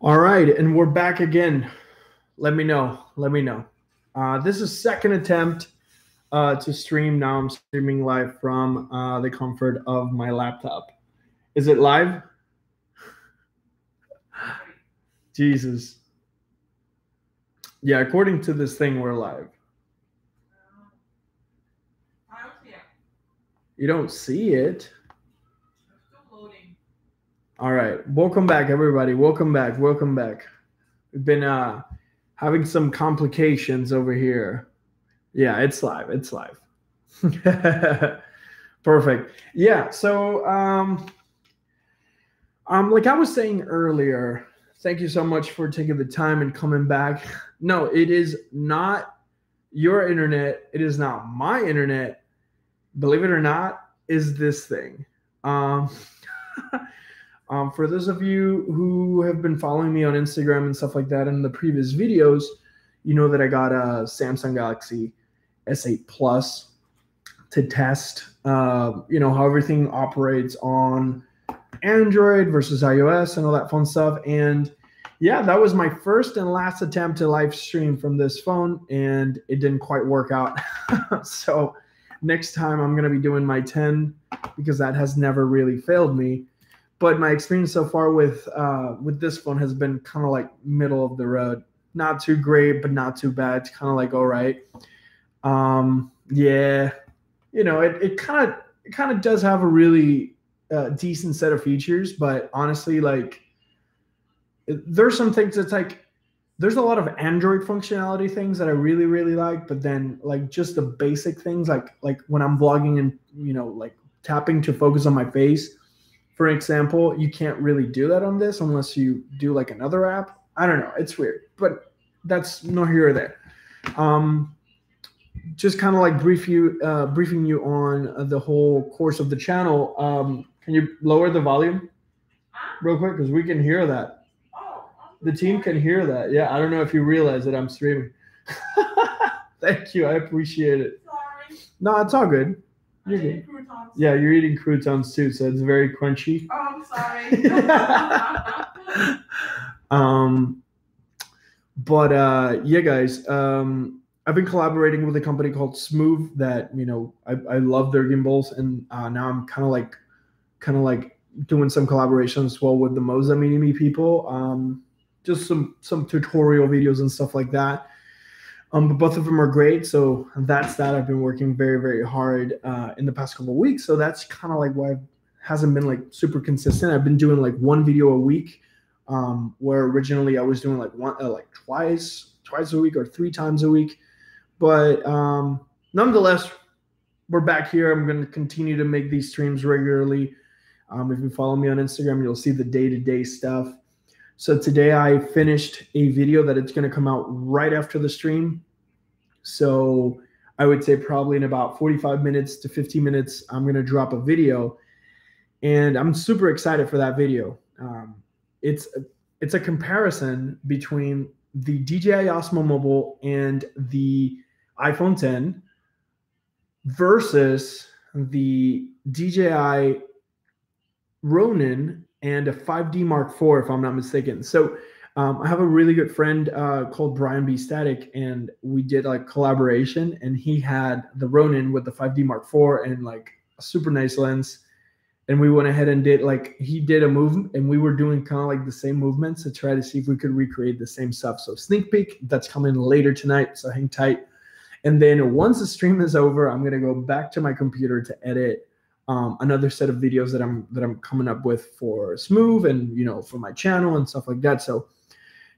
All right, and we're back again. Let me know. Let me know. This is second attempt to stream. Now I'm streaming live from the comfort of my laptop. Is it live? Jesus. Yeah, according to this thing, we're live. I don't see it. You don't see it? It's still loading. All right. Welcome back, everybody. Welcome back. Welcome back. We've been having some complications over here. Yeah, it's live. It's live. Perfect. Yeah. So, like I was saying earlier, thank you so much for taking the time and coming back. No, it is not your internet. It is not my internet. Believe it or not, is this thing. For those of you who have been following me on Instagram and stuff like that in the previous videos, you know that I got a Samsung Galaxy S8 Plus to test, how everything operates on Android versus iOS and all that fun stuff. And yeah, that was my first and last attempt to live stream from this phone, and it didn't quite work out. So next time I'm going to be doing my 10 because that has never really failed me. But my experience so far with this phone has been kind of like middle of the road. Not too great, but not too bad. It's kind of like all right. Yeah, it kind of does have a really decent set of features, but honestly, like there's some things that's like there's a lot of Android functionality things that I really really like, but then like just the basic things like when I'm vlogging and like tapping to focus on my face, for example, you can't really do that on this unless you do like another app. I don't know, it's weird, but that's nor here or there. Just kind of like briefing you on the whole course of the channel. Can you lower the volume real quick because we can hear that. The team can hear that. Yeah, I don't know if you realize that I'm streaming. Thank you. I appreciate it. Sorry. No, it's all good. You're good. Croutons. Yeah, you're eating croutons too, so it's very crunchy. Oh, I'm sorry. Yeah, guys. I've been collaborating with a company called Smooth that, I love their gimbals, and now I'm kind of like doing some collaborations as well with the Moza Mini Me people. Just some tutorial videos and stuff like that. But both of them are great. So that's that. I've been working very, very hard in the past couple of weeks. So that's kind of like why it hasn't been like super consistent. I've been doing like one video a week, where originally I was doing like twice a week or 3 times a week. But nonetheless, we're back here. I'm going to continue to make these streams regularly. If you follow me on Instagram, you'll see the day-to-day stuff. So today I finished a video that it's going to come out right after the stream. So I would say probably in about 45 minutes to 50 minutes, I'm going to drop a video. And I'm super excited for that video. It's a comparison between the DJI Osmo Mobile and the iPhone 10 versus the DJI Ronin and a 5D Mark IV, if I'm not mistaken. So I have a really good friend called Brian B. Static, and we did like collaboration, and he had the Ronin with the 5D Mark IV and like a super nice lens. And we went ahead and he did a movement, and we were doing kind of like the same movements to try to see if we could recreate the same stuff. So sneak peek, that's coming later tonight, so hang tight. And then once the stream is over, I'm going to go back to my computer to edit another set of videos that I'm coming up with for Smooth and, for my channel and stuff like that. So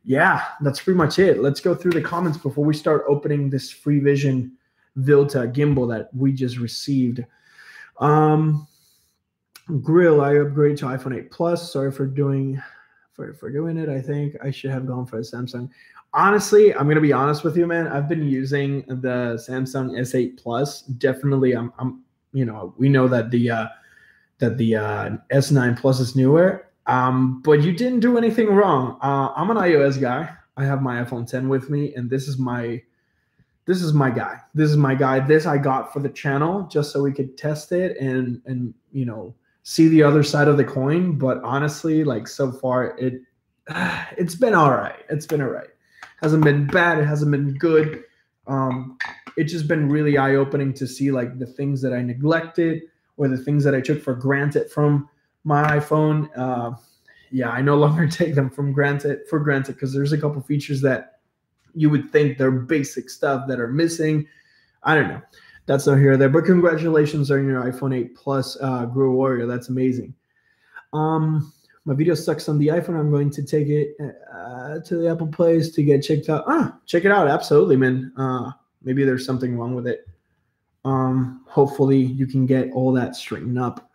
yeah, that's pretty much it. Let's go through the comments before we start opening this Freevision Vilta gimbal that we just received. Grill, I upgraded to iPhone 8 Plus. Sorry for doing it. I think I should have gone for a Samsung. Honestly, I'm gonna be honest with you, man. I've been using the Samsung S8 Plus. Definitely, we know that the S9 Plus is newer. But you didn't do anything wrong. I'm an iOS guy. I have my iPhone 10 with me, and this is my guy. This I got for the channel just so we could test it and see the other side of the coin. But honestly, like so far, it It's been all right. It's been all right. Hasn't been bad. It hasn't been good. It's just been really eye-opening to see like the things that I neglected or the things that I took for granted from my iPhone. Yeah, I no longer take them for granted because there's a couple features that you would think they're basic stuff that are missing. I don't know. That's not here or there. But congratulations on your iPhone 8 Plus, Grow Warrior. That's amazing. My video sucks on the iPhone. I'm going to take it to the Apple Place to get checked out. Check it out. Absolutely, man. Maybe there's something wrong with it. Hopefully you can get all that straightened up.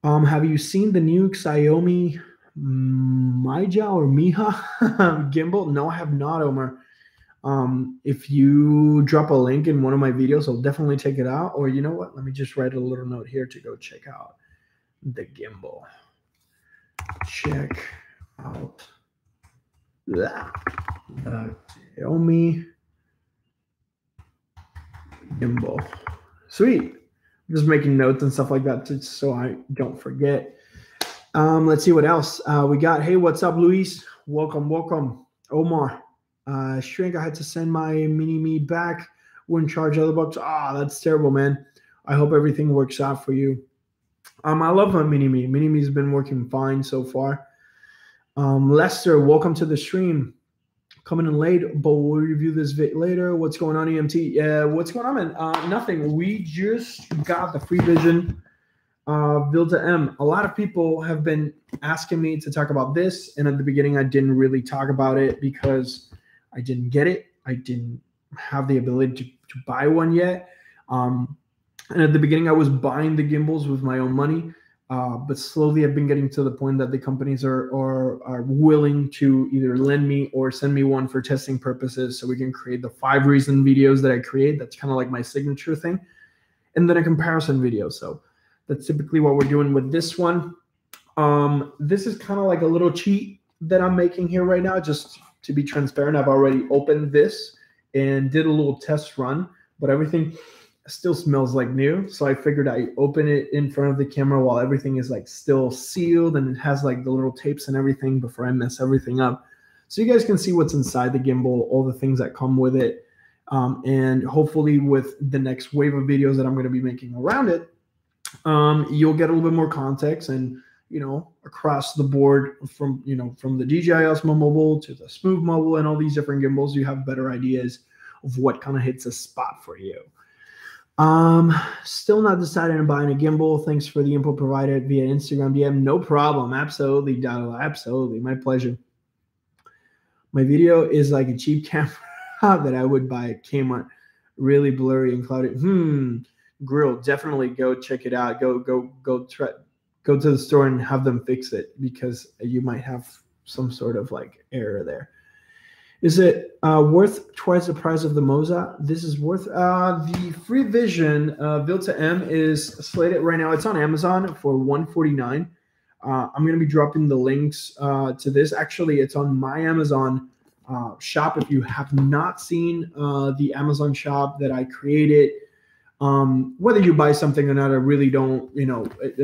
Have you seen the new Xiaomi Mija or Mija gimbal? No, I have not, Omar. If you drop a link in one of my videos, I'll definitely check it out. Or you know what? Let me just write a little note here to go check out the gimbal. Check out the Xiaomi gimbal. Sweet. Just making notes and stuff like that just so I don't forget. Let's see what else we got. Hey, what's up, Luis? Welcome. Omar. Shrink, I had to send my mini-me back. Wouldn't charge other bucks. That's terrible, man. I hope everything works out for you. I love my mini-me. Mini-me's been working fine so far. Lester, welcome to the stream. Coming in late, but we'll review this vid later. What's going on, EMT? Yeah, what's going on, man? Nothing. We just got the Freevision VILTA-M. A lot of people have been asking me to talk about this, and at the beginning, I didn't really talk about it because I didn't get it. I didn't have the ability to buy one yet. And at the beginning, I was buying the gimbals with my own money. But slowly I've been getting to the point that the companies are willing to either lend me or send me one for testing purposes so we can create the 5 reason videos that I create. That's kind of like my signature thing. And then a comparison video. So that's typically what we're doing with this one. This is kind of like a little cheat that I'm making here right now. Just to be transparent, I've already opened this and did a little test run, but everything still smells like new. So I figured I open it in front of the camera while everything is like still sealed and it has like the little tapes and everything before I mess everything up. So you guys can see what's inside the gimbal, all the things that come with it. And hopefully with the next wave of videos that I'm going to be making around it, you'll get a little bit more context and, you know, across the board from the DJI Osmo Mobile to the Smooth Mobile and all these different gimbals, you have better ideas of what kind of hits a spot for you. Still not decided on buying a gimbal. Thanks for the input provided via Instagram DM. No problem. Absolutely, Dala. Absolutely. My pleasure. My video is like a cheap camera that I would buy at Kmart. Really blurry and cloudy. Grill. Definitely go check it out. Go to the store and have them fix it because you might have some sort of like error there. Is it worth twice the price of the Moza? This is worth the Freevision VILTA-M is slated right now. It's on Amazon for $149. I'm going to be dropping the links to this. Actually, it's on my Amazon shop. If you have not seen the Amazon shop that I created, whether you buy something or not, I really don't,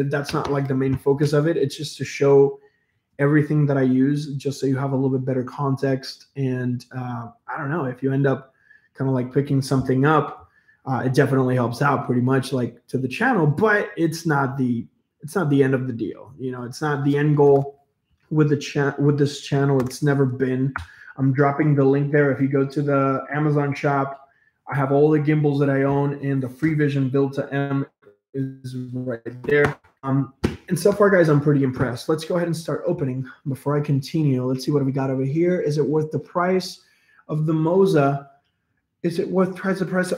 that's not like the main focus of it. It's just to show everything that I use, just so you have a little bit better context. And I don't know, if you end up kind of like picking something up, it definitely helps out pretty much like to the channel, but it's not the end of the deal. It's not the end goal with this channel. It's never been. I'm dropping the link there. If you go to the Amazon shop, I have all the gimbals that I own, and the Freevision VILTA-M is right there. And so far, guys, I'm pretty impressed. Let's go ahead and start opening before I continue. Let's see what we got over here. Is it worth the price of the Moza? Is it worth twice the price?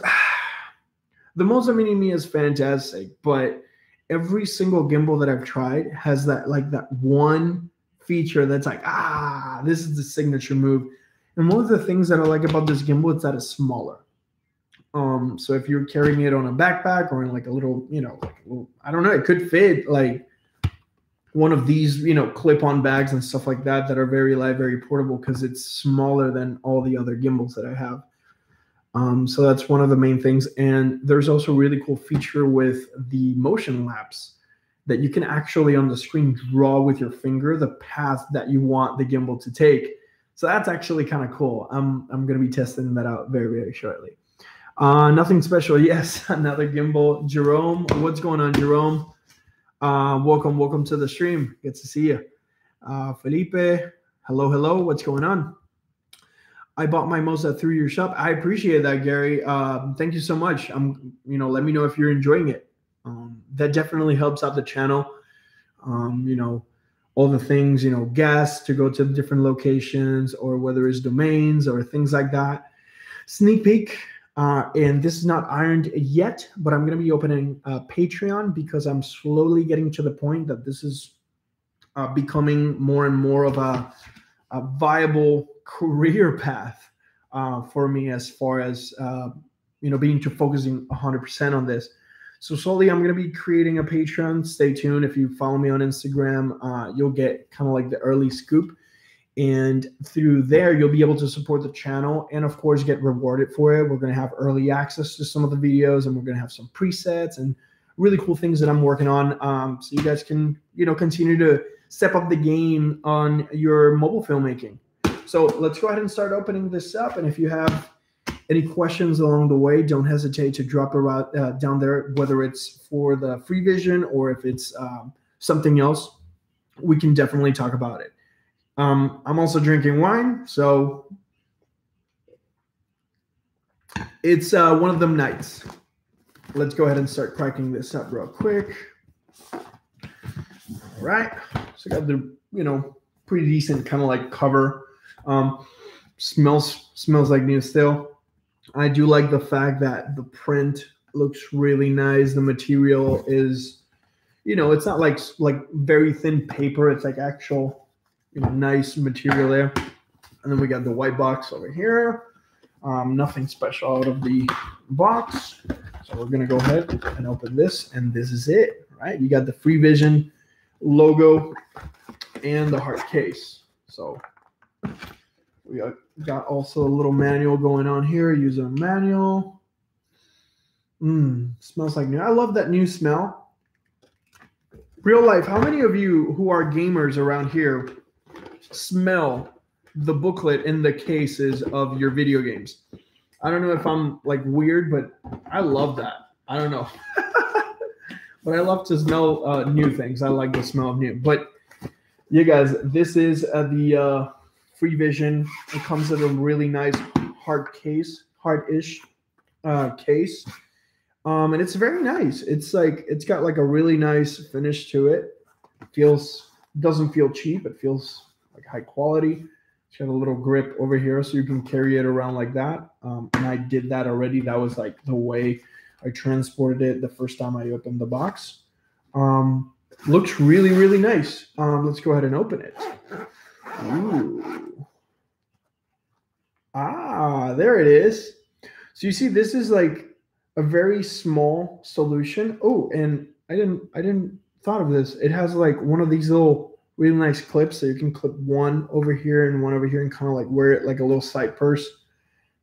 The Moza Mini-Me is fantastic, but every single gimbal that I've tried has that one feature that's like, this is the signature move. And one of the things that I like about this gimbal is that it's smaller. So if you're carrying it on a backpack or in like a little, I don't know, it could fit like one of these, clip-on bags and stuff like that are very light, very portable because it's smaller than all the other gimbals that I have. So that's one of the main things. And there's also a really cool feature with the motion lapse that you can actually on the screen draw with your finger the path that you want the gimbal to take. So that's actually kind of cool. I'm going to be testing that out very, very shortly. Nothing special. Yes, another gimbal. Jerome, what's going on, Jerome? Welcome to the stream. Good to see you. Felipe, hello. What's going on? I bought my Moza through your shop. I appreciate that, Gary. Thank you so much. Let me know if you're enjoying it. That definitely helps out the channel. All the things, gas to go to different locations, or whether it's domains or things like that. Sneak peek. And this is not ironed yet, but I'm going to be opening Patreon because I'm slowly getting to the point that this is becoming more and more of a viable career path for me, as far as being focusing 100% on this. So slowly I'm going to be creating a Patreon. Stay tuned. If you follow me on Instagram, you'll get kind of like the early scoop. And through there, you'll be able to support the channel and, of course, get rewarded for it. We're going to have early access to some of the videos, and we're going to have some presets and really cool things that I'm working on. So you guys can, continue to step up the game on your mobile filmmaking. So let's go ahead and start opening this up. And if you have any questions along the way, don't hesitate to drop it down there, whether it's for the Freevision or if it's something else. We can definitely talk about it. I'm also drinking wine, so it's one of them nights. Let's go ahead and start cracking this up real quick. All right, so I got the pretty decent kind of like cover. Smells like new still. I do like the fact that the print looks really nice. The material is, it's not like very thin paper. It's like actual, nice material there. And then we got the white box over here. Nothing special out of the box. So we're gonna go ahead and open this, and this is it, right? You got the Freevision logo and the hard case. So we got also a little manual going on here, user manual. Smells like new. I love that new smell. Real life, how many of you who are gamers around here smell the booklet in the cases of your video games? I don't know if I'm like weird, but I love that. I don't know. But I love to smell new things. I like the smell of new. But you guys, this is the Freevision. It comes in a really nice hard case, hard-ish case. And it's very nice. It's got like a really nice finish to it. Doesn't feel cheap. It feels like high quality. It's got a little grip over here so you can carry it around like that. And I did that already. That was like the way I transported it the first time I opened the box. Looks really, really nice. Let's go ahead and open it. Ooh. There it is. So you see, this is like a very small solution. Oh, and I didn't thought of this. It has like one of these little really nice clips, so you can clip one over here and one over here and kind of like wear it like a little side purse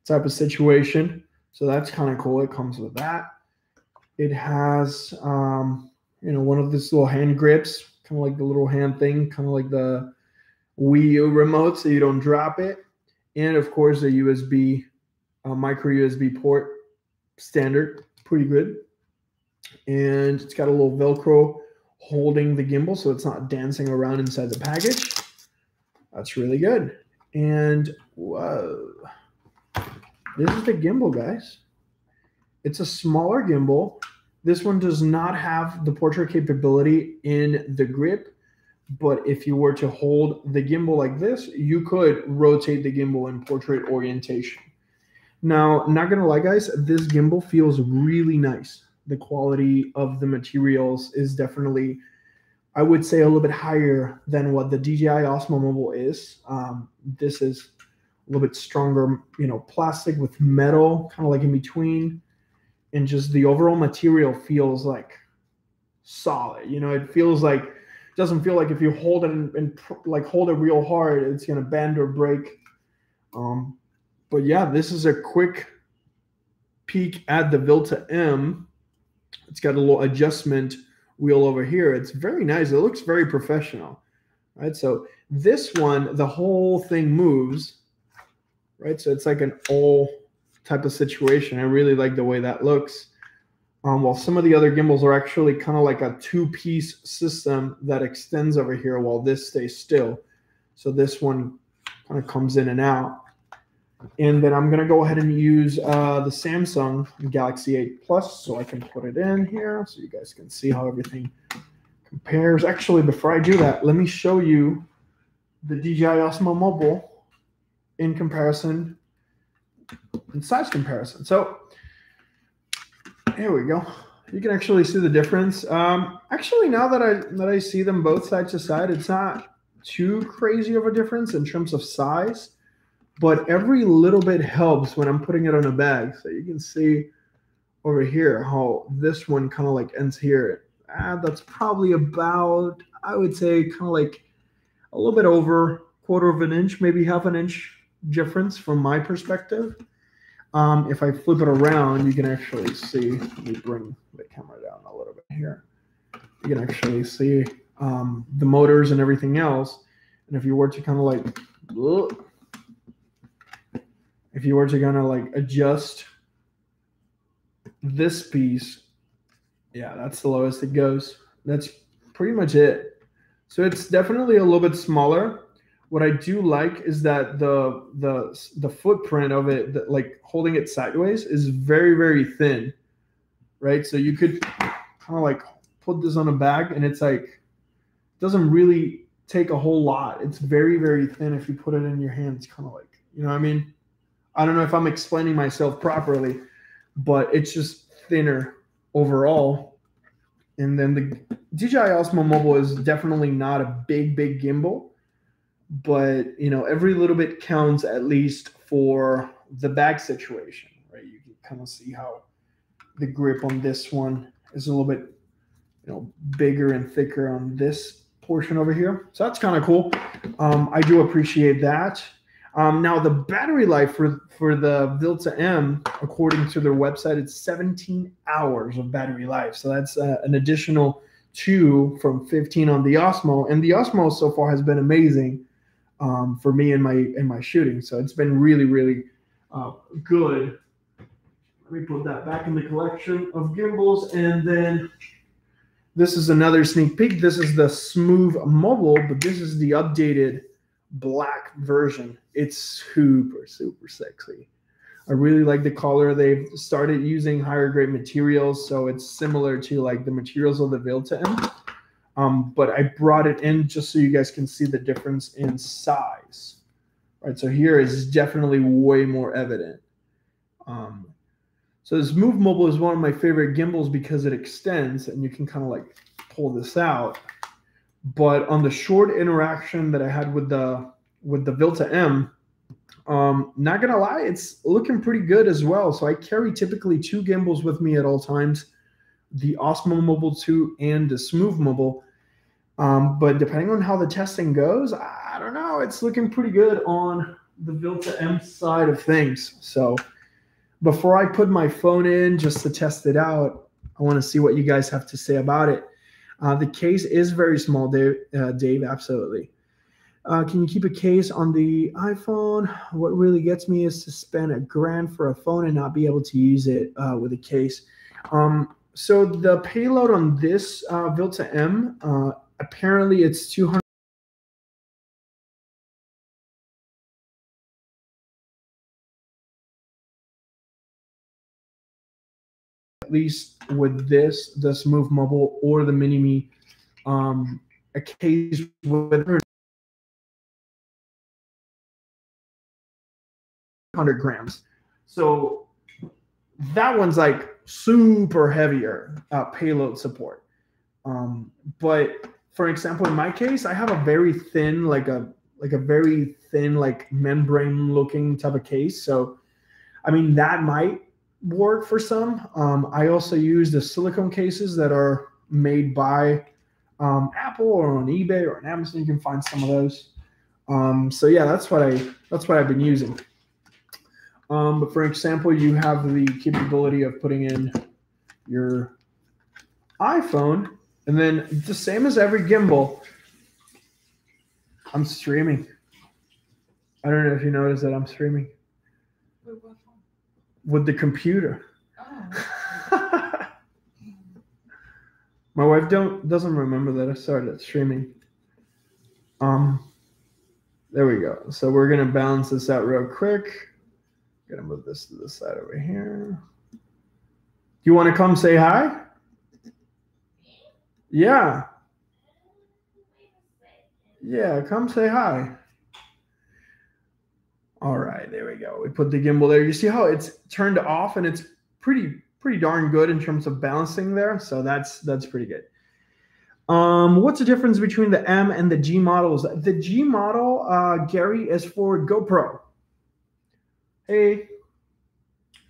type of situation. So that's kind of cool. It comes with that. It has one of these little hand grips, kind of like the little hand thing, kind of like the Wii U remote, so you don't drop it. And of course, a USB, micro USB port, standard, pretty good. And it's got a little Velcro holding the gimbal so it's not dancing around inside the package. That's really good. And whoa, this is the gimbal, guys. It's a smaller gimbal. This one does not have the portrait capability in the grip, but if you were to hold the gimbal like this, you could rotate the gimbal in portrait orientation. Now, not gonna lie, guys, this gimbal feels really nice. The quality of the materials is definitely, I would say, a little bit higher than what the DJI Osmo Mobile is. This is a little bit stronger, plastic with metal, kind of like in between. And just the overall material feels like solid. It feels like, doesn't feel like if you hold it and like hold it real hard, it's gonna bend or break. But yeah, this is a quick peek at the Vilta-M. It's got a little adjustment wheel over here. It's very nice. It looks very professional, right? So this one, the whole thing moves, right? So it's like an all type of situation. I really like the way that looks. While some of the other gimbals are actually kind of like a two-piece system that extends over here while this stays still. So this one kind of comes in and out. And then I'm going to go ahead and use the Samsung Galaxy 8 Plus so I can put it in here so you guys can see how everything compares. Actually, before I do that, let me show you the DJI Osmo Mobile in comparison, in size comparison. So here we go. You can actually see the difference. Actually, now that I see them both side to side, it's not too crazy of a difference in terms of size, but every little bit helps when I'm putting it on a bag. So you can see over here how this one kind of like ends here. That's probably about, I would say, kind of like a little bit over 1/4 of an inch, maybe 1/2 inch difference from my perspective. If I flip it around, you can actually see, let me bring the camera down a little bit here. You can actually see the motors and everything else. And if you were to kind of like, if you were to kind of like adjust this piece, yeah, that's the lowest it goes. That's pretty much it. So it's definitely a little bit smaller. What I do like is that the footprint of it, like holding it sideways, is very, very thin, right? So you could kind of like put this on a bag and it's like, it doesn't really take a whole lot. It's very, very thin. If you put it in your hand, it's kind of like, you know what I mean? I don't know if I'm explaining myself properly, but it's just thinner overall. And then the DJI Osmo Mobile is definitely not a big gimbal, but you know, every little bit counts, at least for the bag situation, right? You can kind of see how the grip on this one is a little bit, you know, bigger and thicker on this portion over here. So that's kind of cool. I do appreciate that. Now the battery life for the VILTA-M, according to their website, it's 17 hours of battery life. So that's an additional 2 from 15 on the Osmo, and the Osmo so far has been amazing for me in my shooting. So it's been really, really good. Let me put that back in the collection of gimbals, and then this is another sneak peek. This is the Smooth Mobile, but this is the updated black version. It's super, super sexy. I really like the color. They've started using higher grade materials, so it's similar to like the materials of the VILTA-M. But I brought it in just so you guys can see the difference in size. Right, so here is definitely way more evident. So this Move Mobile is one of my favorite gimbals because it extends and you can kind of like pull this out. But on the short interaction that I had with the VILTA-M, not gonna lie, it's looking pretty good as well. So I carry typically 2 gimbals with me at all times, the Osmo Mobile 2 and the Smooth Mobile. But depending on how the testing goes, I don't know, it's looking pretty good on the VILTA-M side of things. So before I put my phone in just to test it out, I want to see what you guys have to say about it. The case is very small, Dave, absolutely. Can you keep a case on the iPhone? What really gets me is to spend $1,000 for a phone and not be able to use it with a case. So the payload on this VILTA-M, apparently it's 200. At least with the Smooth Mobile or the Mini-Me, a case with 100 grams. So that one's like super heavier payload support. But for example, in my case, I have a very thin, like a very thin, like membrane looking type of case. So, I mean, that might work for some. I also use the silicone cases that are made by Apple or on eBay or on Amazon. You can find some of those. So yeah, that's what I've been using. But for example, you have the capability of putting in your iPhone And then the same as every gimbal, I'm streaming. I don't know if you noticed that I'm streaming Wait, what phone? with the computer. Oh. My wife doesn't remember that I started streaming. There we go. So we're gonna balance this out real quick. Gonna move this to the side over here. Do you want to come say hi? Yeah. Yeah, come say hi. All right, there we go. We put the gimbal there. You see how it's turned off, and it's pretty darn good in terms of balancing there. So that's pretty good. What's the difference between the M and the G models? The G model, Gary, is for GoPro. Hey,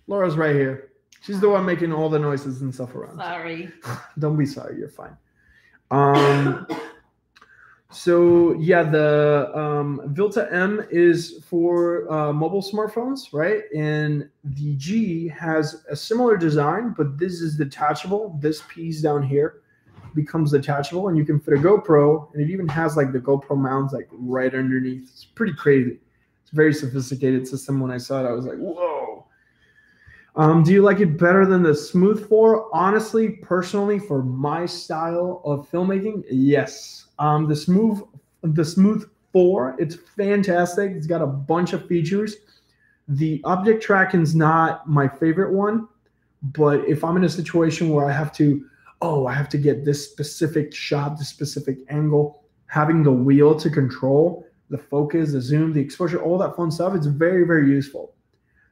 Laura's right here. She's the one making all the noises and stuff around. Sorry. Don't be sorry. You're fine. So yeah, the VILTA-M is for mobile smartphones, right? And the G has a similar design, but this is detachable. This piece down here becomes detachable, and you can fit a GoPro, and it even has like the GoPro mounts like right underneath. It's pretty crazy. It's a very sophisticated system. When I saw it, I was like, whoa. Do you like it better than the Smooth 4? Honestly, personally, for my style of filmmaking, yes. The Smooth 4, it's fantastic. It's got a bunch of features. The object tracking is not my favorite one, but if I'm in a situation where I have to get this specific shot, this specific angle, having the wheel to control the focus, the zoom, the exposure, all that fun stuff, it's very, very useful.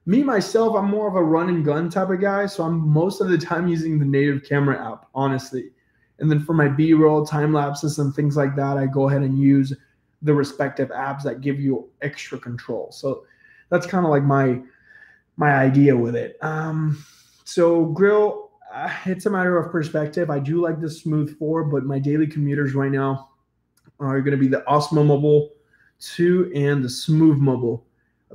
Me, myself, I'm more of a run and gun type of guy, so I'm most of the time using the native camera app, honestly. And then for my B-roll, time lapses, and things like that, I go ahead and use the respective apps that give you extra control. So that's kind of like my idea with it. So grill, it's a matter of perspective. I do like the Smooth 4, but my daily commuters right now are going to be the Osmo Mobile 2 and the Smooth Mobile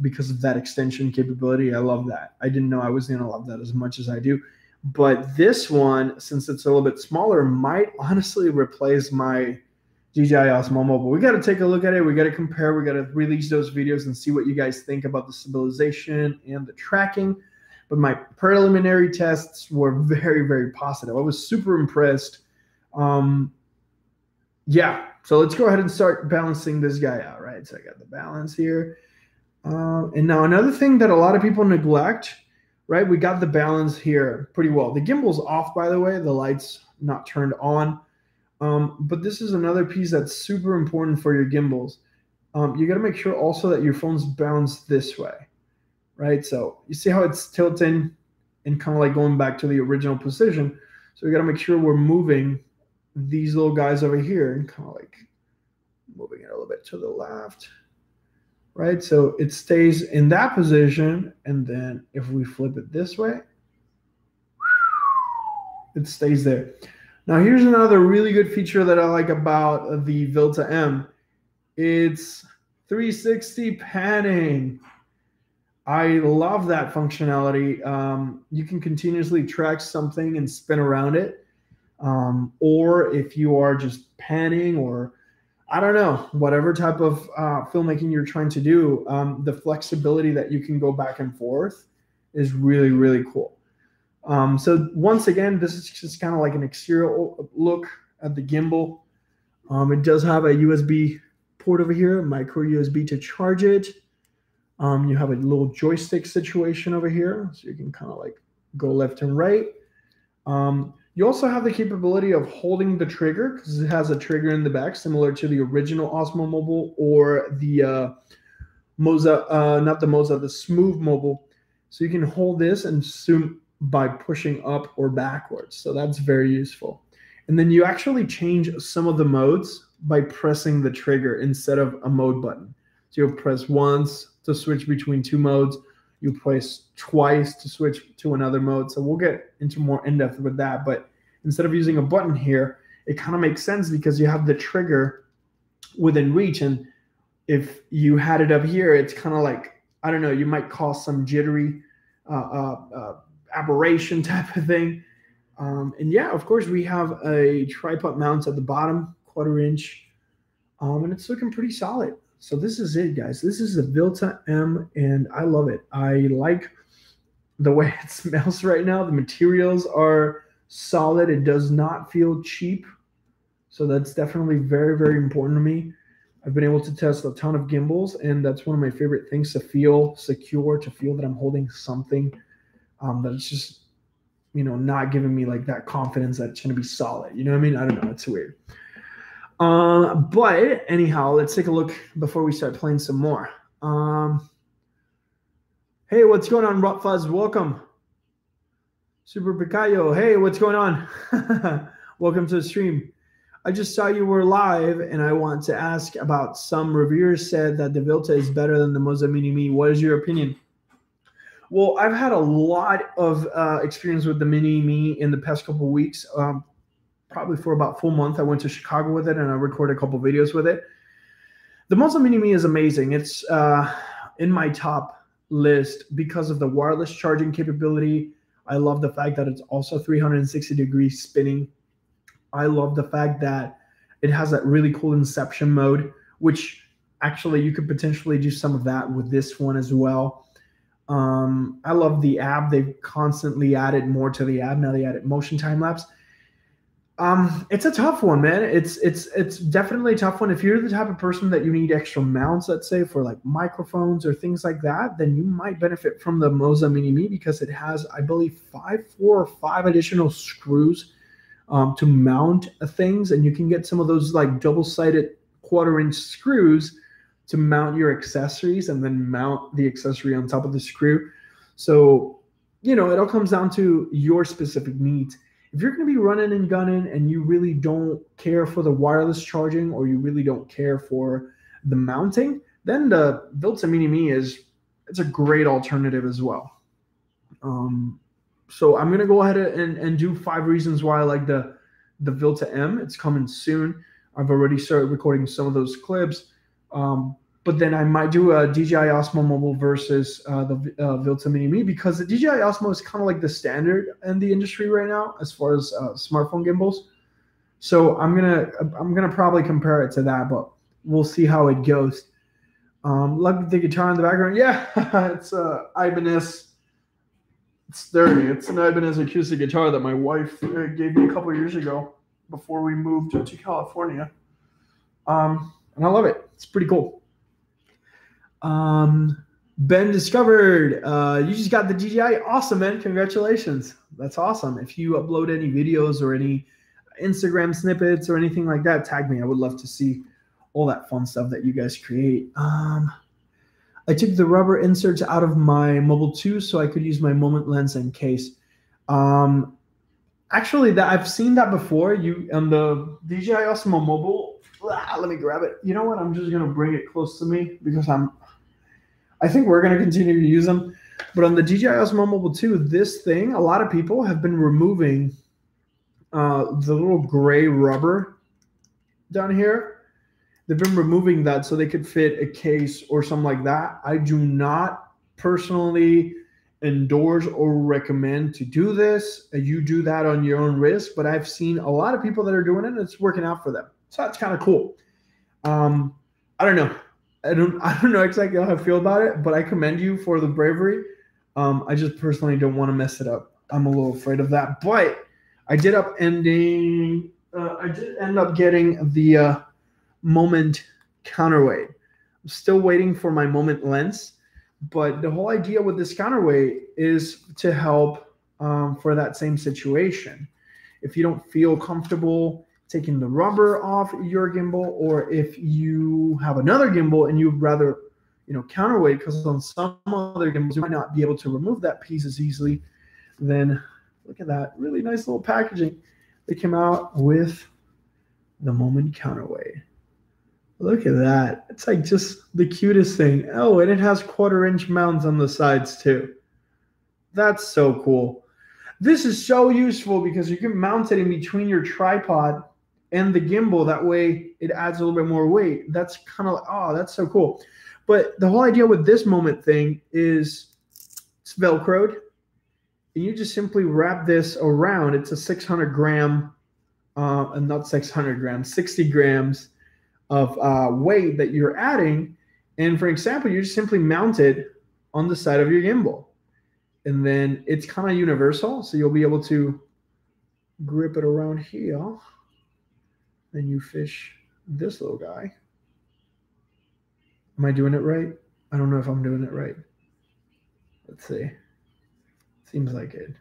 because of that extension capability. I love that. I didn't know I was going to love that as much as I do. But this one, since it's a little bit smaller, might honestly replace my DJI Osmo Mobile. We got to take a look at it. We got to compare. We got to release those videos and see what you guys think about the stabilization and the tracking. But my preliminary tests were very, very positive. I was super impressed. Yeah, so let's go ahead and start balancing this guy out, right? So I got the balance here. And now another thing that a lot of people neglect, right? We got the balance here pretty well. The gimbal's off, by the way. The light's not turned on. But this is another piece that's super important for your gimbals. You got to make sure also that your phone's balanced this way. Right, so you see how it's tilting and kind of like going back to the original position. So we got to make sure we're moving these little guys over here and kind of like moving it a little bit to the left. Right, so it stays in that position, and then if we flip it this way, it stays there. Now here's another really good feature that I like about the VILTA-M. It's 360 panning. I love that functionality. You can continuously track something and spin around it. Or if you are just panning, or I don't know, whatever type of filmmaking you're trying to do, the flexibility that you can go back and forth is really, really cool. So once again, this is just kind of like an exterior look at the gimbal. It does have a USB port over here, micro USB to charge it. You have a little joystick situation over here, so you can kind of like go left and right. You also have the capability of holding the trigger because it has a trigger in the back, similar to the original Osmo Mobile or the the Smooth Mobile. So you can hold this and zoom by pushing up or backwards. So that's very useful. And then you actually change some of the modes by pressing the trigger instead of a mode button. So you'll press once to switch between two modes. You press twice to switch to another mode. So we'll get into more in-depth with that. But instead of using a button here, it kind of makes sense because you have the trigger within reach. And if you had it up here, it's kind of like, I don't know, you might cause some jittery aberration type of thing. And yeah, of course, we have a tripod mount at the bottom, 1/4 inch, and it's looking pretty solid. So this is it, guys. This is the VILTA-M, and I love it. I like the way it smells right now. The materials are solid. It does not feel cheap. So that's definitely very, very important to me. I've been able to test a ton of gimbals, and that's one of my favorite things, to feel secure, to feel that I'm holding something that it's just, not giving me like that confidence that it's going to be solid. You know what I mean? I don't know. It's weird. But anyhow, let's take a look before we start playing some more. Hey, what's going on, Rot Fuzz? Welcome. Super Picayo. Hey, what's going on? Welcome to the stream. I just saw you were live, and I want to ask about some reviewers said that the Vilta is better than the Moza Mini-Me. What is your opinion? Well, I've had a lot of experience with the Mini-Me in the past couple of weeks, probably for about a full month. I went to Chicago with it, and I recorded a couple videos with it. The Moza Mini-Me is amazing. It's in my top list because of the wireless charging capability. I love the fact that it's also 360-degree spinning. I love the fact that it has that really cool inception mode, which actually you could potentially do some of that with this one as well. I love the app. They've constantly added more to the app. Now they added motion time lapse. It's a tough one, man. It's definitely a tough one. If you're the type of person that you need extra mounts, let's say for like microphones or things like that, then you might benefit from the Moza Mini-Me because it has, I believe, 4 or 5 additional screws to mount things, and you can get some of those like double-sided 1/4 inch screws to mount your accessories and then mount the accessory on top of the screw. So, it all comes down to your specific needs. If you're going to be running and gunning and you really don't care for the wireless charging, or you really don't care for the mounting, then the Vilta Mini-Me it's a great alternative as well. So I'm going to go ahead and do 5 reasons why I like the Vilta-M. It's coming soon. I've already started recording some of those clips. But then I might do a DJI Osmo Mobile versus the Vilta Mini-Me, because the DJI Osmo is kind of like the standard in the industry right now as far as smartphone gimbals. So I'm gonna probably compare it to that, but we'll see how it goes. Like the guitar in the background, yeah, it's Ibanez. It's sturdy. It's an Ibanez acoustic guitar that my wife gave me a couple years ago before we moved to California. And I love it. It's pretty cool. Ben discovered, you just got the DJI. Awesome, man. Congratulations. That's awesome. If you upload any videos or any Instagram snippets or anything like that, tag me. I would love to see all that fun stuff that you guys create. I took the rubber inserts out of my Mobile 2 so I could use my moment lens and case. Actually, that I've seen that before. You on the DJI Osmo Mobile. Let me grab it. You know what? I'm just gonna bring it close to me because I think we're gonna continue to use them. But on the DJI Osmo Mobile 2, this thing, a lot of people have been removing the little gray rubber down here. They've been removing that so they could fit a case or something like that. I do not personally endorse or recommend to do this. You do that on your own risk, but I've seen a lot of people that are doing it and it's working out for them. So that's kind of cool. I don't know. I don't know exactly how I feel about it, but I commend you for the bravery. I just personally don't want to mess it up. I'm a little afraid of that, but I did end up getting the moment counterweight. I'm still waiting for my moment lens, but the whole idea with this counterweight is to help for that same situation. If you don't feel comfortable taking the rubber off your gimbal, or if you have another gimbal and you'd rather, counterweight, because on some other gimbals you might not be able to remove that piece as easily, then look at that really nice little packaging. They came out with the moment counterweight. Look at that. It's like just the cutest thing. Oh, and it has 1/4 inch mounts on the sides too. That's so cool. This is so useful because you can mount it in between your tripod and the gimbal. That way it adds a little bit more weight. That's kind of like, oh, that's so cool. But the whole idea with this moment thing is it's Velcroed. and you just simply wrap this around. It's a 600 gram, and not 600 grams, 60 grams of weight that you're adding. And for example, you just simply mount it on the side of your gimbal. And then it's kind of universal. So you'll be able to grip it around here. And you fish this little guy. Am I doing it right? I don't know if I'm doing it right. Let's see. Seems like it.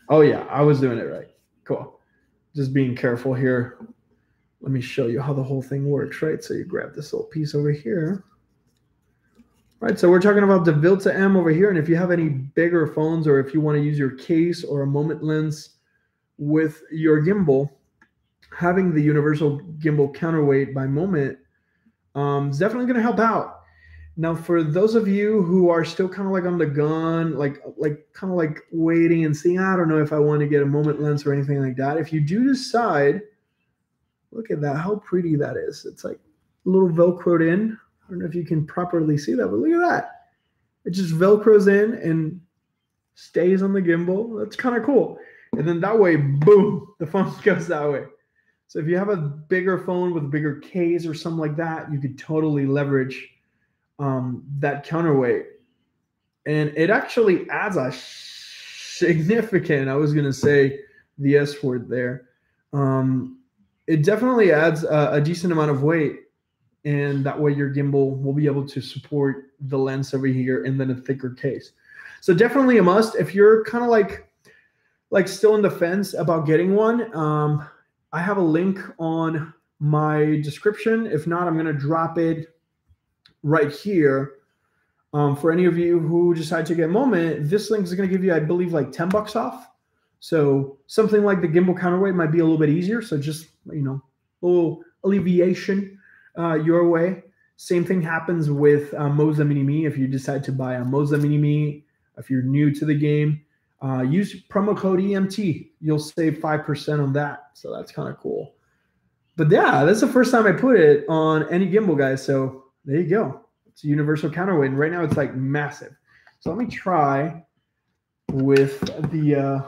Oh yeah, I was doing it right. Cool. Just being careful here. Let me show you how the whole thing works, right? So you grab this little piece over here. Right, so we're talking about the Vilta-M over here. And if you have any bigger phones, or if you want to use your case or a moment lens with your gimbal, having the universal gimbal counterweight by moment is definitely going to help out. Now, for those of you who are still kind of like on the gun, like kind of like waiting and seeing, I don't know if I want to get a moment lens or anything like that. If you do decide, look at that, how pretty that is. It's like a little Velcroed in. I don't know if you can properly see that, but look at that. It just Velcros in and stays on the gimbal. That's kind of cool. And then that way, boom, the phone goes that way. So if you have a bigger phone with a bigger case or something like that, you could totally leverage that counterweight. And it actually adds a significant, I was going to say the S word there. It definitely adds a decent amount of weight. And that way your gimbal will be able to support the lens over here and then a thicker case. So definitely a must. If you're kind of like still in the fence about getting one, I have a link on my description. If not, I'm going to drop it right here. For any of you who decide to get Moment, this link is going to give you, I believe, like $10 off. So something like the gimbal counterweight might be a little bit easier. So just, you know, a little alleviation your way. Same thing happens with Moza Mini-Me. If you decide to buy a Moza Mini-Me, if you're new to the game, use promo code EMT. You'll save 5% on that. So that's kind of cool. But yeah, that's the first time I put it on any gimbal, guys. So there you go. It's a universal counterweight. And right now it's like massive. So let me try with the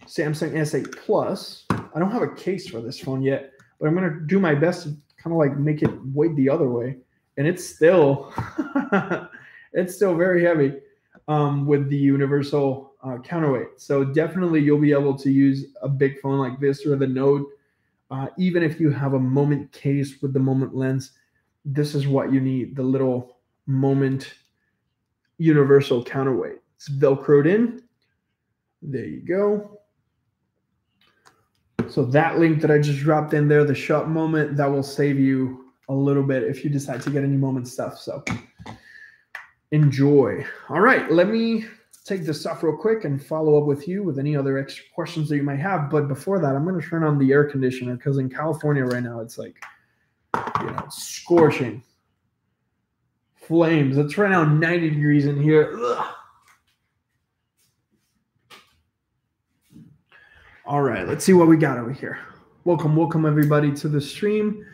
Samsung S8 Plus. I don't have a case for this phone yet, but I'm going to do my best to kind of like make it weight the other way. And it's still, it's still very heavy with the universal counterweight. So definitely you'll be able to use a big phone like this or the Note. Even if you have a Moment case with the Moment lens, this is what you need, the little Moment universal counterweight. It's Velcroed in. There you go. So that link that I just dropped in there, the shop Moment, that will save you a little bit if you decide to get any Moment stuff. So enjoy. All right, let me take this off real quick and follow up with you with any other extra questions that you might have. But before that, I'm going to turn on the air conditioner because in California right now, it's like, you know, scorching flames. It's right now 90 degrees in here. Ugh. All right, let's see what we got over here. Welcome everybody to the stream.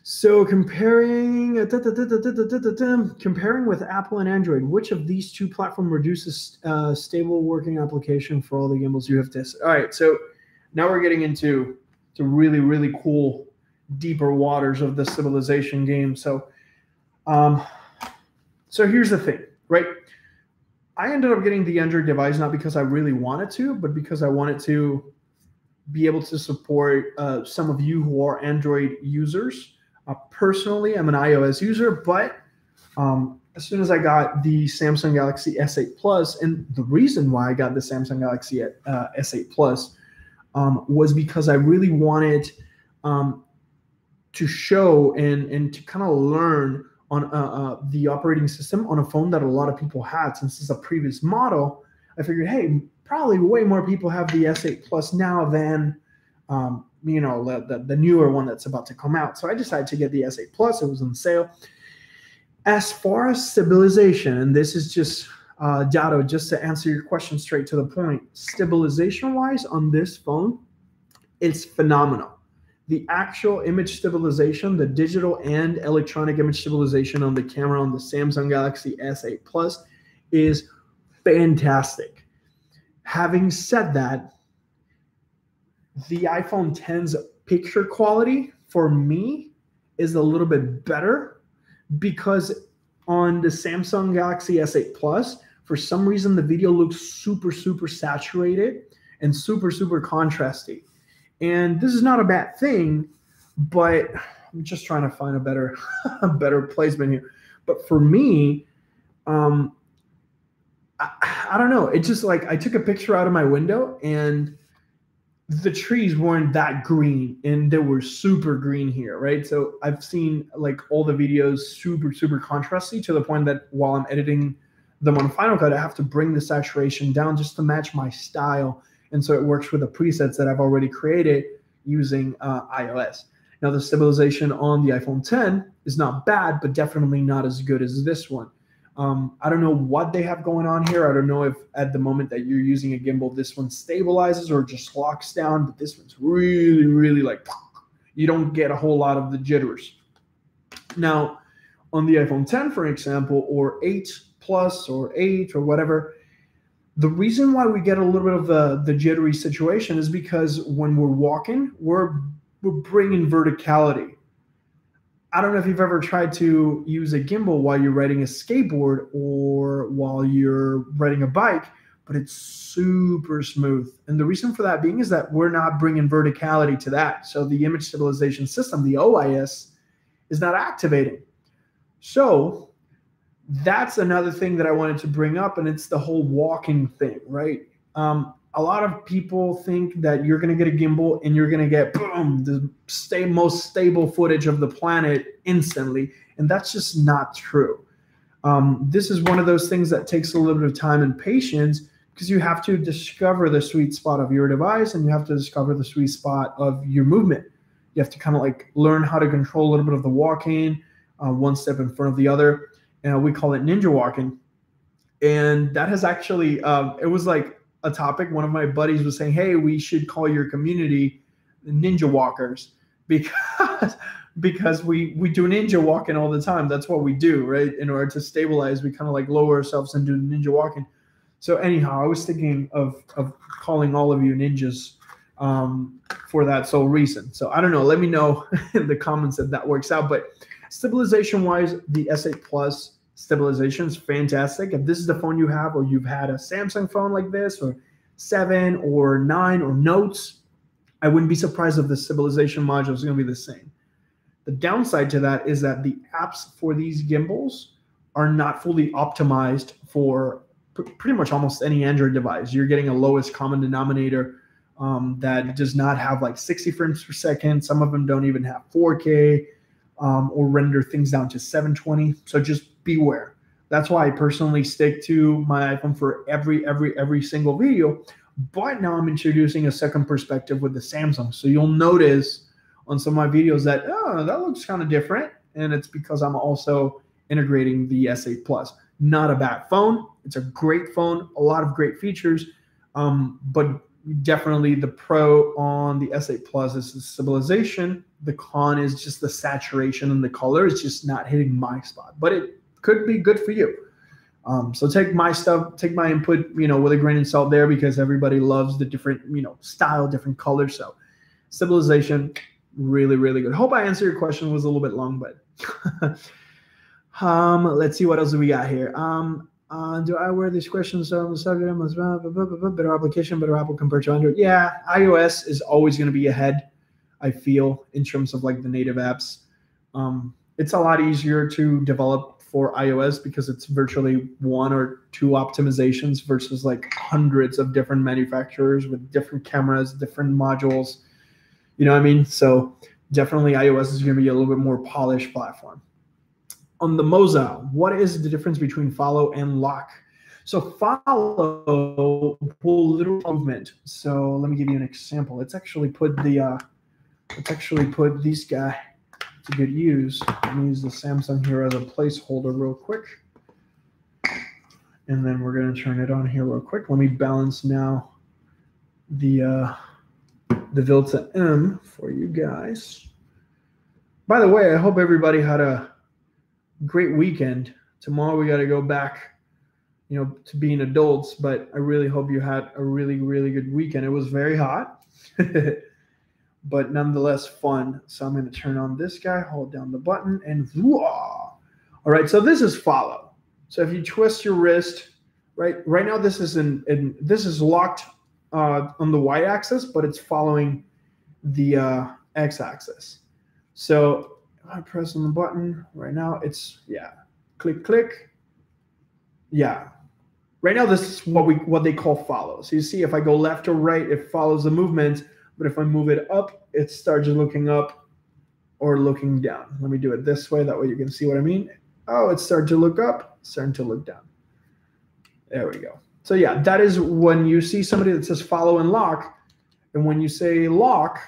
So comparing with Apple and Android, which of these two platforms reduces stable working application for all the gimbals you have tested? All right, so now we're getting into really, really cool, deeper waters of the stabilization game. So, so here's the thing, right? I ended up getting the Android device not because I really wanted to, but because I wanted to be able to support some of you who are Android users. Personally, I'm an iOS user, but as soon as I got the Samsung Galaxy S8 Plus, and the reason why I got the Samsung Galaxy S8 Plus was because I really wanted to show and to kind of learn on the operating system on a phone that a lot of people had. Since it's a previous model, I figured, hey, probably way more people have the S8 Plus now than you know, the newer one that's about to come out. So I decided to get the S8 Plus. It was on sale. As far as stabilization, and this is just data, just to answer your question straight to the point, stabilization-wise on this phone, it's phenomenal. The actual image stabilization, the digital and electronic image stabilization on the camera on the Samsung Galaxy S8 Plus is fantastic. Having said that, the iPhone X's picture quality for me is a little bit better because on the Samsung Galaxy S8 Plus, for some reason, the video looks super, super saturated and super, super contrasty. And this is not a bad thing, but I'm just trying to find a better placement here. But for me, I don't know. It's just like I took a picture out of my window and the trees weren't that green and they were super green here, right? So I've seen like all the videos super, super contrasty to the point that while I'm editing them on Final Cut, I have to bring the saturation down just to match my style. And so it works with the presets that I've already created using iOS. Now the stabilization on the iPhone X is not bad, but definitely not as good as this one. I don't know what they have going on here. I don't know if at the moment that you're using a gimbal, this one stabilizes or just locks down, but this one's really, really like, you don't get a whole lot of the jitters. Now, on the iPhone X, for example, or 8 Plus or 8 or whatever, the reason why we get a little bit of the jittery situation is because when we're walking, we're bringing verticality. I don't know if you've ever tried to use a gimbal while you're riding a skateboard or while you're riding a bike, but it's super smooth. And the reason for that being is that we're not bringing verticality to that. So the image stabilization system, the OIS, is not activating. So that's another thing that I wanted to bring up, and it's the whole walking thing, right? A lot of people think that you're going to get a gimbal and you're going to get, boom, the most stable footage of the planet instantly. And that's just not true. This is one of those things that takes a little bit of time and patience because you have to discover the sweet spot of your device and you have to discover the sweet spot of your movement. You have to kind of like learn how to control a little bit of the walking, one step in front of the other. And we call it ninja walking. And that has actually, it was like, a topic. One of my buddies was saying, hey, we should call your community ninja walkers because we do ninja walking all the time. That's what we do, right? In order to stabilize, we kind of like lower ourselves and do ninja walking. So anyhow, I was thinking of calling all of you ninjas for that sole reason. So I don't know. Let me know in the comments if that works out. But stabilization wise, the S8 Plus stabilization is fantastic. If this is the phone you have, or you've had a Samsung phone like this, or 7 or 9 or Notes, I wouldn't be surprised if the stabilization module is going to be the same. The downside to that is that the apps for these gimbals are not fully optimized for pretty much almost any Android device. You're getting a lowest common denominator that does not have like 60 frames per second. Some of them don't even have 4K or render things down to 720. So just beware. That's why I personally stick to my iPhone for every single video. But now I'm introducing a second perspective with the Samsung. So you'll notice on some of my videos that, oh, that looks kind of different. And it's because I'm also integrating the S8 Plus. Not a bad phone. It's a great phone, a lot of great features. But definitely the pro on the S8 Plus is the stabilization. The con is just the saturation and the color is just not hitting my spot. But it could be good for you. So take my input, with a grain of salt there, because everybody loves the different, style, different colors. So stabilization, really, really good. Hope I answered your question. It was a little bit long, but let's see what else do we got here. Do I wear these questions on the subject? Better application, better Apple compared to Android. Yeah, iOS is always going to be ahead, I feel, in terms of like the native apps. It's a lot easier to develop for iOS because it's virtually 1 or 2 optimizations versus like hundreds of different manufacturers with different cameras, different modules. You know what I mean? So definitely iOS is going to be a little bit more polished platform. On the Mozile, what is the difference between follow and lock? So follow pull little movement. So let me give you an example. Let's actually put this guy to good use. Let me use the Samsung here as a placeholder real quick. And then we're going to turn it on here real quick. Let me balance now the Vilta-M for you guys. By the way, I hope everybody had a great weekend. Tomorrow we got to go back to being adults. But I really hope you had a really, really good weekend. It was very hot, but nonetheless fun. So I'm going to turn on this guy, hold down the button, and voila. All right, so this is follow. So if you twist your wrist, right now this is this is locked on the y-axis, but it's following the x-axis. So if I press on the button right now, it's click, click. Yeah. Right now, this is what they call follow. So you see, if I go left or right, it follows the movement. But if I move it up, it starts looking up or looking down. Let me do it this way. That way you can see what I mean. Oh, it's starting to look up, starting to look down. There we go. So yeah, that is when you see somebody that says follow and lock. And when you say lock,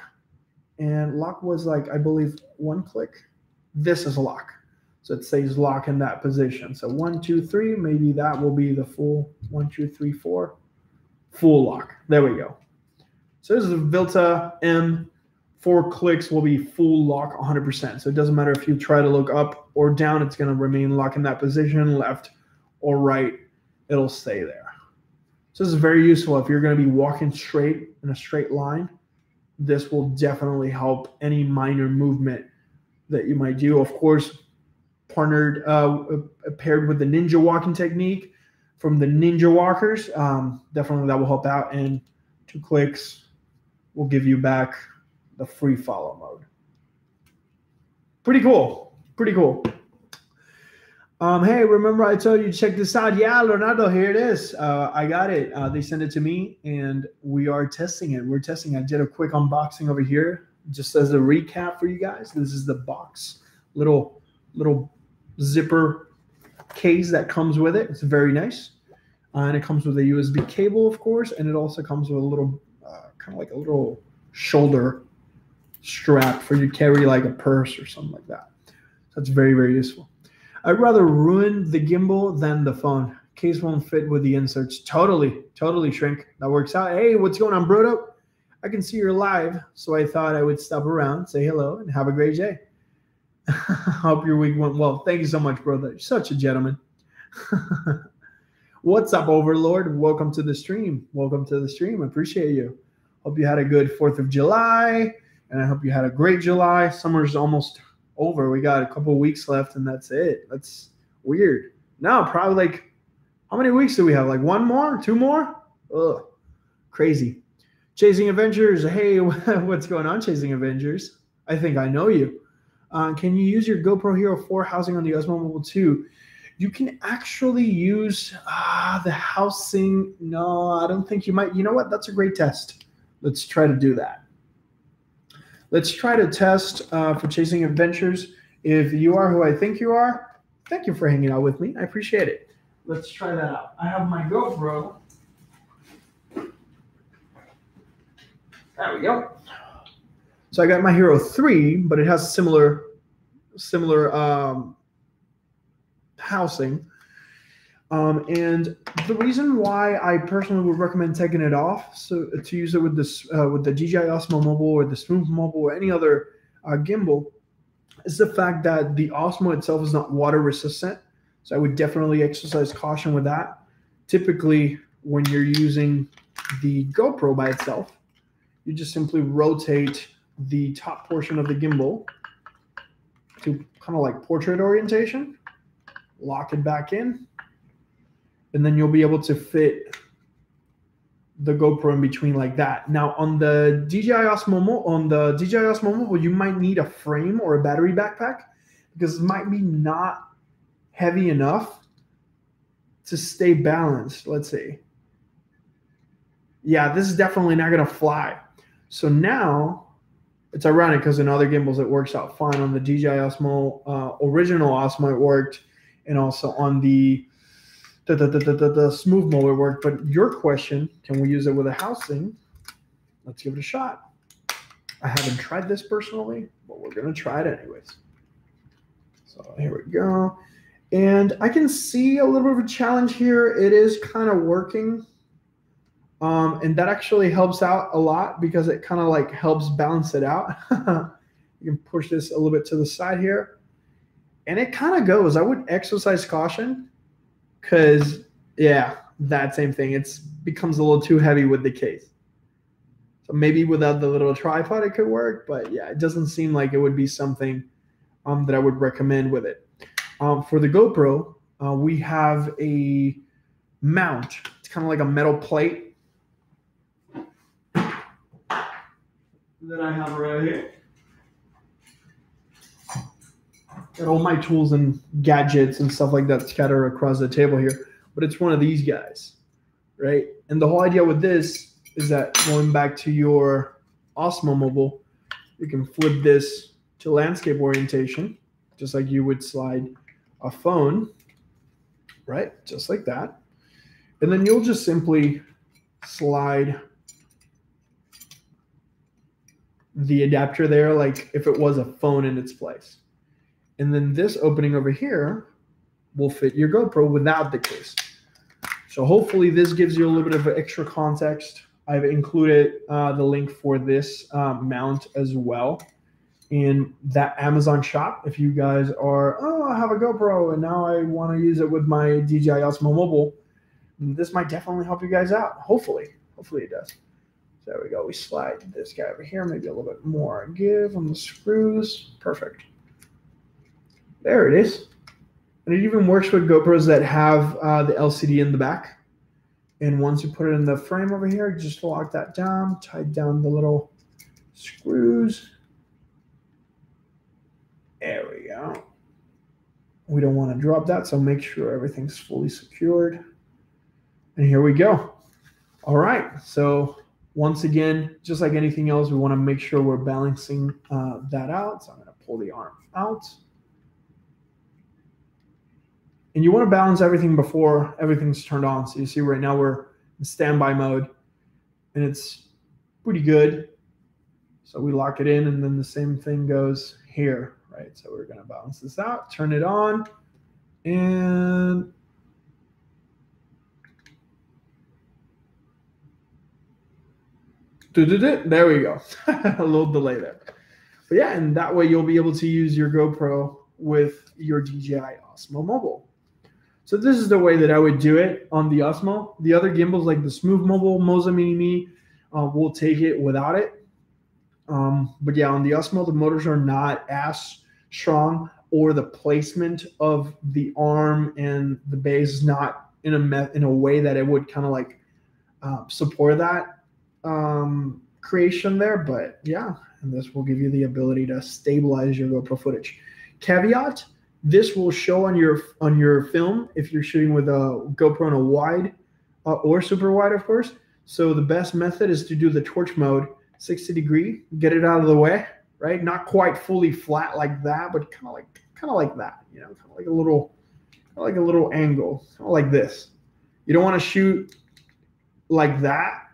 and lock was like, I believe, one click. This is lock. So it says lock in that position. So 1, 2, 3, maybe that will be the full 1, 2, 3, 4, full lock. There we go. So this is a VILTA-M. 4 clicks will be full lock 100%. So it doesn't matter if you try to look up or down, it's going to remain locked in that position, left or right, it'll stay there. So this is very useful if you're going to be walking straight in a straight line. This will definitely help any minor movement that you might do. Of course, partnered, paired with the ninja walking technique from the Ninja Walkers. Definitely that will help out. And 2 clicks will give you back the free follow mode. Pretty cool. Pretty cool. Hey, remember I told you to check this out? Yeah, Leonardo, here it is. I got it. They sent it to me, and we are testing it. We're testing. I did a quick unboxing over here, just as a recap for you guys. This is the box, little zipper case that comes with it. It's very nice, and it comes with a USB cable, of course, and it also comes with a little, kind of like a little shoulder strap for you to carry like a purse or something like that. So it's very, very useful. I'd rather ruin the gimbal than the phone. Case won't fit with the inserts. Totally, Shrink. That works out. Hey, what's going on, Brodo? I can see you're live, so I thought I would stop around, say hello, and have a great day. Hope your week went well. Thank you so much, brother. You're such a gentleman. What's up, Overlord? Welcome to the stream. Welcome to the stream. I appreciate you. Hope you had a good 4th of July, and I hope you had a great July. Summer's almost over. We got a couple weeks left, and that's it. That's weird. No, probably like, how many weeks do we have? Like 1 more? 2 more? Ugh, crazy. Chasing Avengers. Hey, what's going on, Chasing Avengers? I think I know you. Can you use your GoPro Hero 4 housing on the Osmo Mobile 2? You can actually use the housing. No, I don't think you might. You know what? That's a great test. Let's try to do that. Let's try to test for Chasing Adventures. If you are who I think you are, thank you for hanging out with me. I appreciate it. Let's try that out. I have my GoPro. There we go. So I got my Hero 3, but it has similar housing. And the reason why I personally would recommend taking it off, so to use it with this with the DJI Osmo Mobile or the Smooth Mobile or any other gimbal, is the fact that the Osmo itself is not water resistant. So I would definitely exercise caution with that. Typically, when you're using the GoPro by itself, you just simply rotate the top portion of the gimbal to kind of like portrait orientation, lock it back in, and then you'll be able to fit the GoPro in between like that. Now on the DJI Osmo Mobile, you might need a frame or a battery backpack because it might be not heavy enough to stay balanced. Let's see. Yeah, this is definitely not going to fly. So now it's ironic because in other gimbals it works out fine. On the DJI Osmo, original Osmo, it worked, and also on the Smooth Mobile it worked. But your question, can we use it with a housing? Let's give it a shot. I haven't tried this personally, but we're going to try it anyways. So here we go. And I can see a little bit of a challenge here. It is kind of working. And that actually helps out a lot because it kind of like helps balance it out. You can push this a little bit to the side here. And it kind of goes. I would exercise caution because Yeah, that same thing. It becomes a little too heavy with the case. So maybe without the little tripod it could work, but yeah, it doesn't seem like it would be something that I would recommend with it. For the GoPro, we have a mount. It's kind of like a metal plate that I have right here. Got all my tools and gadgets and stuff like that scattered across the table here, but it's one of these guys, right? And the whole idea with this is that going back to your Osmo Mobile, you can flip this to landscape orientation, just like you would slide a phone, right? Just like that. And then you'll just simply slide the adapter there like if it was a phone in its place. And then this opening over here will fit your GoPro without the case. So hopefully this gives you a little bit of extra context. I've included the link for this mount as well in that Amazon shop. If you guys are, oh, I have a GoPro and now I want to use it with my DJI Osmo Mobile, this might definitely help you guys out. Hopefully it does. So there we go. We slide this guy over here, maybe a little bit more give on the screws. Perfect. There it is. And it even works with GoPros that have the LCD in the back. And once you put it in the frame over here, just lock that down, tight down the little screws. There we go. We don't want to drop that, so make sure everything's fully secured. And here we go. All right. So once again, just like anything else, we want to make sure we're balancing that out. So I'm going to pull the arm out. And you want to balance everything before everything's turned on. So you see right now we're in standby mode and it's pretty good. So we lock it in and then the same thing goes here, right? So we're going to balance this out, turn it on, and there we go. A little delay there. But yeah, and that way you'll be able to use your GoPro with your DJI Osmo Mobile. So this is the way that I would do it on the Osmo. The other gimbals like the Smooth Mobile, Moza Mini Me, will take it without it. But yeah, on the Osmo, the motors are not as strong, or the placement of the arm and the base is not in a way that it would kind of like support that creation there. But yeah, and this will give you the ability to stabilize your GoPro footage. Caveat: this will show on your film if you're shooting with a GoPro in a wide or super wide, of course. So the best method is to do the torch mode, 60 degree, get it out of the way, right? Not quite fully flat like that, but kind of like that, you know, kind of like a little angle, kind of like this. You don't want to shoot like that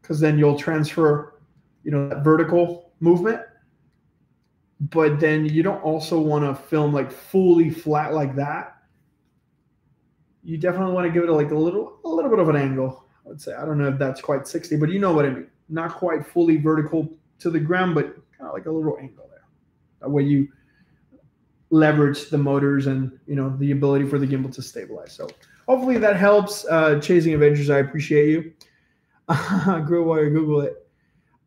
because then you'll transfer, you know, that vertical movement. But then you don't also want to film like fully flat like that. You definitely want to give it like a little bit of an angle. I would say, I don't know if that's quite 60, but you know what I mean. Not quite fully vertical to the ground, but kind of like a little angle there. That way you leverage the motors and, you know, the ability for the gimbal to stabilize. So hopefully that helps. Chasing Adventures, I appreciate you. Grow while you Google it.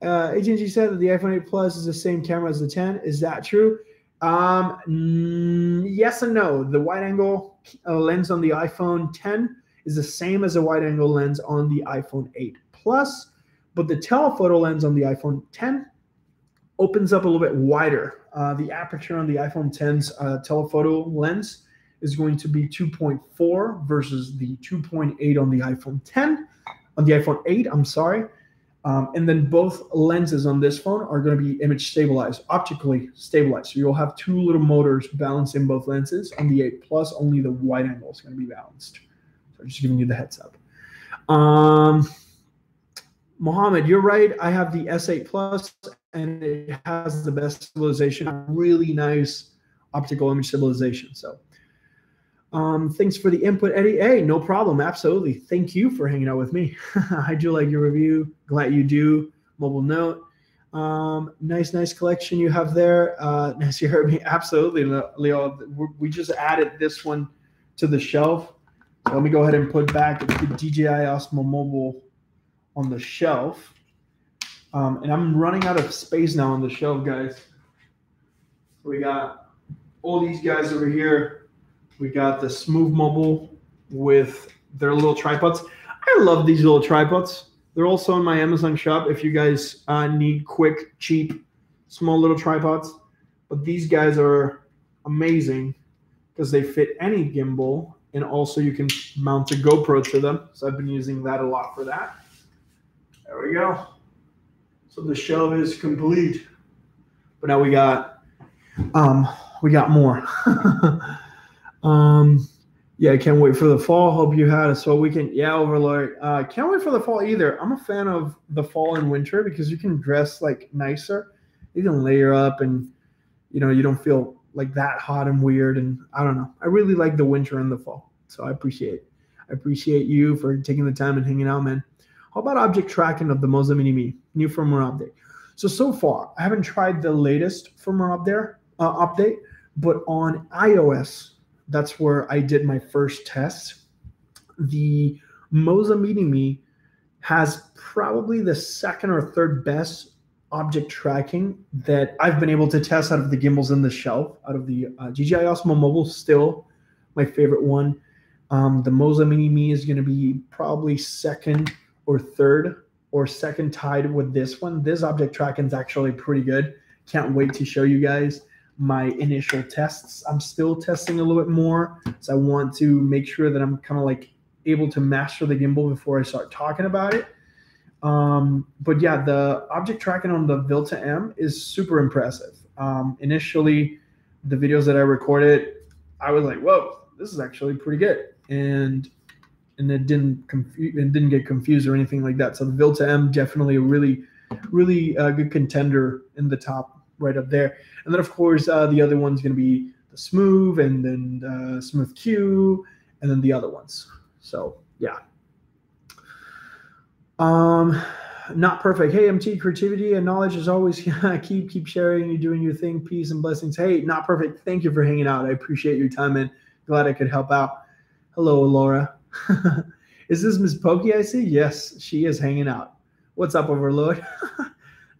AT&T said that the iPhone 8 Plus is the same camera as the 10. Is that true? Yes and no. The wide-angle lens on the iPhone 10 is the same as the wide-angle lens on the iPhone 8 Plus, but the telephoto lens on the iPhone 10 opens up a little bit wider. The aperture on the iPhone 10's telephoto lens is going to be 2.4 versus the 2.8 on the iPhone 10. On the iPhone 8, I'm sorry. And then both lenses on this phone are going to be image stabilized, optically stabilized. So you'll have two little motors balancing both lenses. On the 8 Plus, only the wide angle is going to be balanced. So just giving you the heads up. Mohammed, you're right. I have the S8 Plus, and it has the best stabilization, really nice optical image stabilization. So thanks for the input, Eddie. Hey, no problem. Absolutely. Thank you for hanging out with me. I do like your review. Glad you do. Mobile Note. Nice collection you have there. Nice you heard me. Absolutely, Leo. We just added this one to the shelf So let me go ahead and put back the DJI Osmo Mobile on the shelf. And I'm running out of space now on the shelf, guys. So we got all these guys over here. We got the Smooth Mobile with their little tripods. I love these little tripods. They're also in my Amazon shop if you guys need quick, cheap, small little tripods. But these guys are amazing because they fit any gimbal, and also you can mount a GoPro to them. So I've been using that a lot for that. There we go. So the shelf is complete. But now we got more. Yeah, I can't wait for the fall. Hope you had a swell weekend. Yeah, Overlord. Can't wait for the fall either. I'm a fan of the fall and winter because you can dress like nicer. You can layer up and, you know, you don't feel like that hot and weird. And I don't know. I really like the winter and the fall. So I appreciate it. I appreciate you for taking the time and hanging out, man. How about object tracking of the Moza Mini Me? New firmware update. So far, I haven't tried the latest firmware update, but on iOS, that's where I did my first test. The Moza Mini Me has probably the second or third best object tracking that I've been able to test out of the gimbals in the shelf, out of the DJI Osmo Mobile, still my favorite one. The Moza Mini Me is going to be probably second or third, or second tied with this one. This object tracking is actually pretty good. Can't wait to show you guys my initial tests. I'm still testing a little bit more, so I want to make sure that I'm kind of like able to master the gimbal before I start talking about it. But yeah, the object tracking on the Vilta-M is super impressive. Initially, the videos that I recorded, I was like, whoa, this is actually pretty good. And it didn't get confused or anything like that. So the Vilta-M definitely a really good contender in the top right up there. And then of course the other one's going to be the Smooth, and then the Smooth Q, and then the other ones. So yeah. Not perfect. Hey, MT, creativity and knowledge as always. keep sharing. You're doing your thing. Peace and blessings. Hey, not perfect. Thank you for hanging out. I appreciate your time and glad I could help out. Hello, Laura. Is this Miss Pokey I see? Yes, she is hanging out. What's up, Overlord?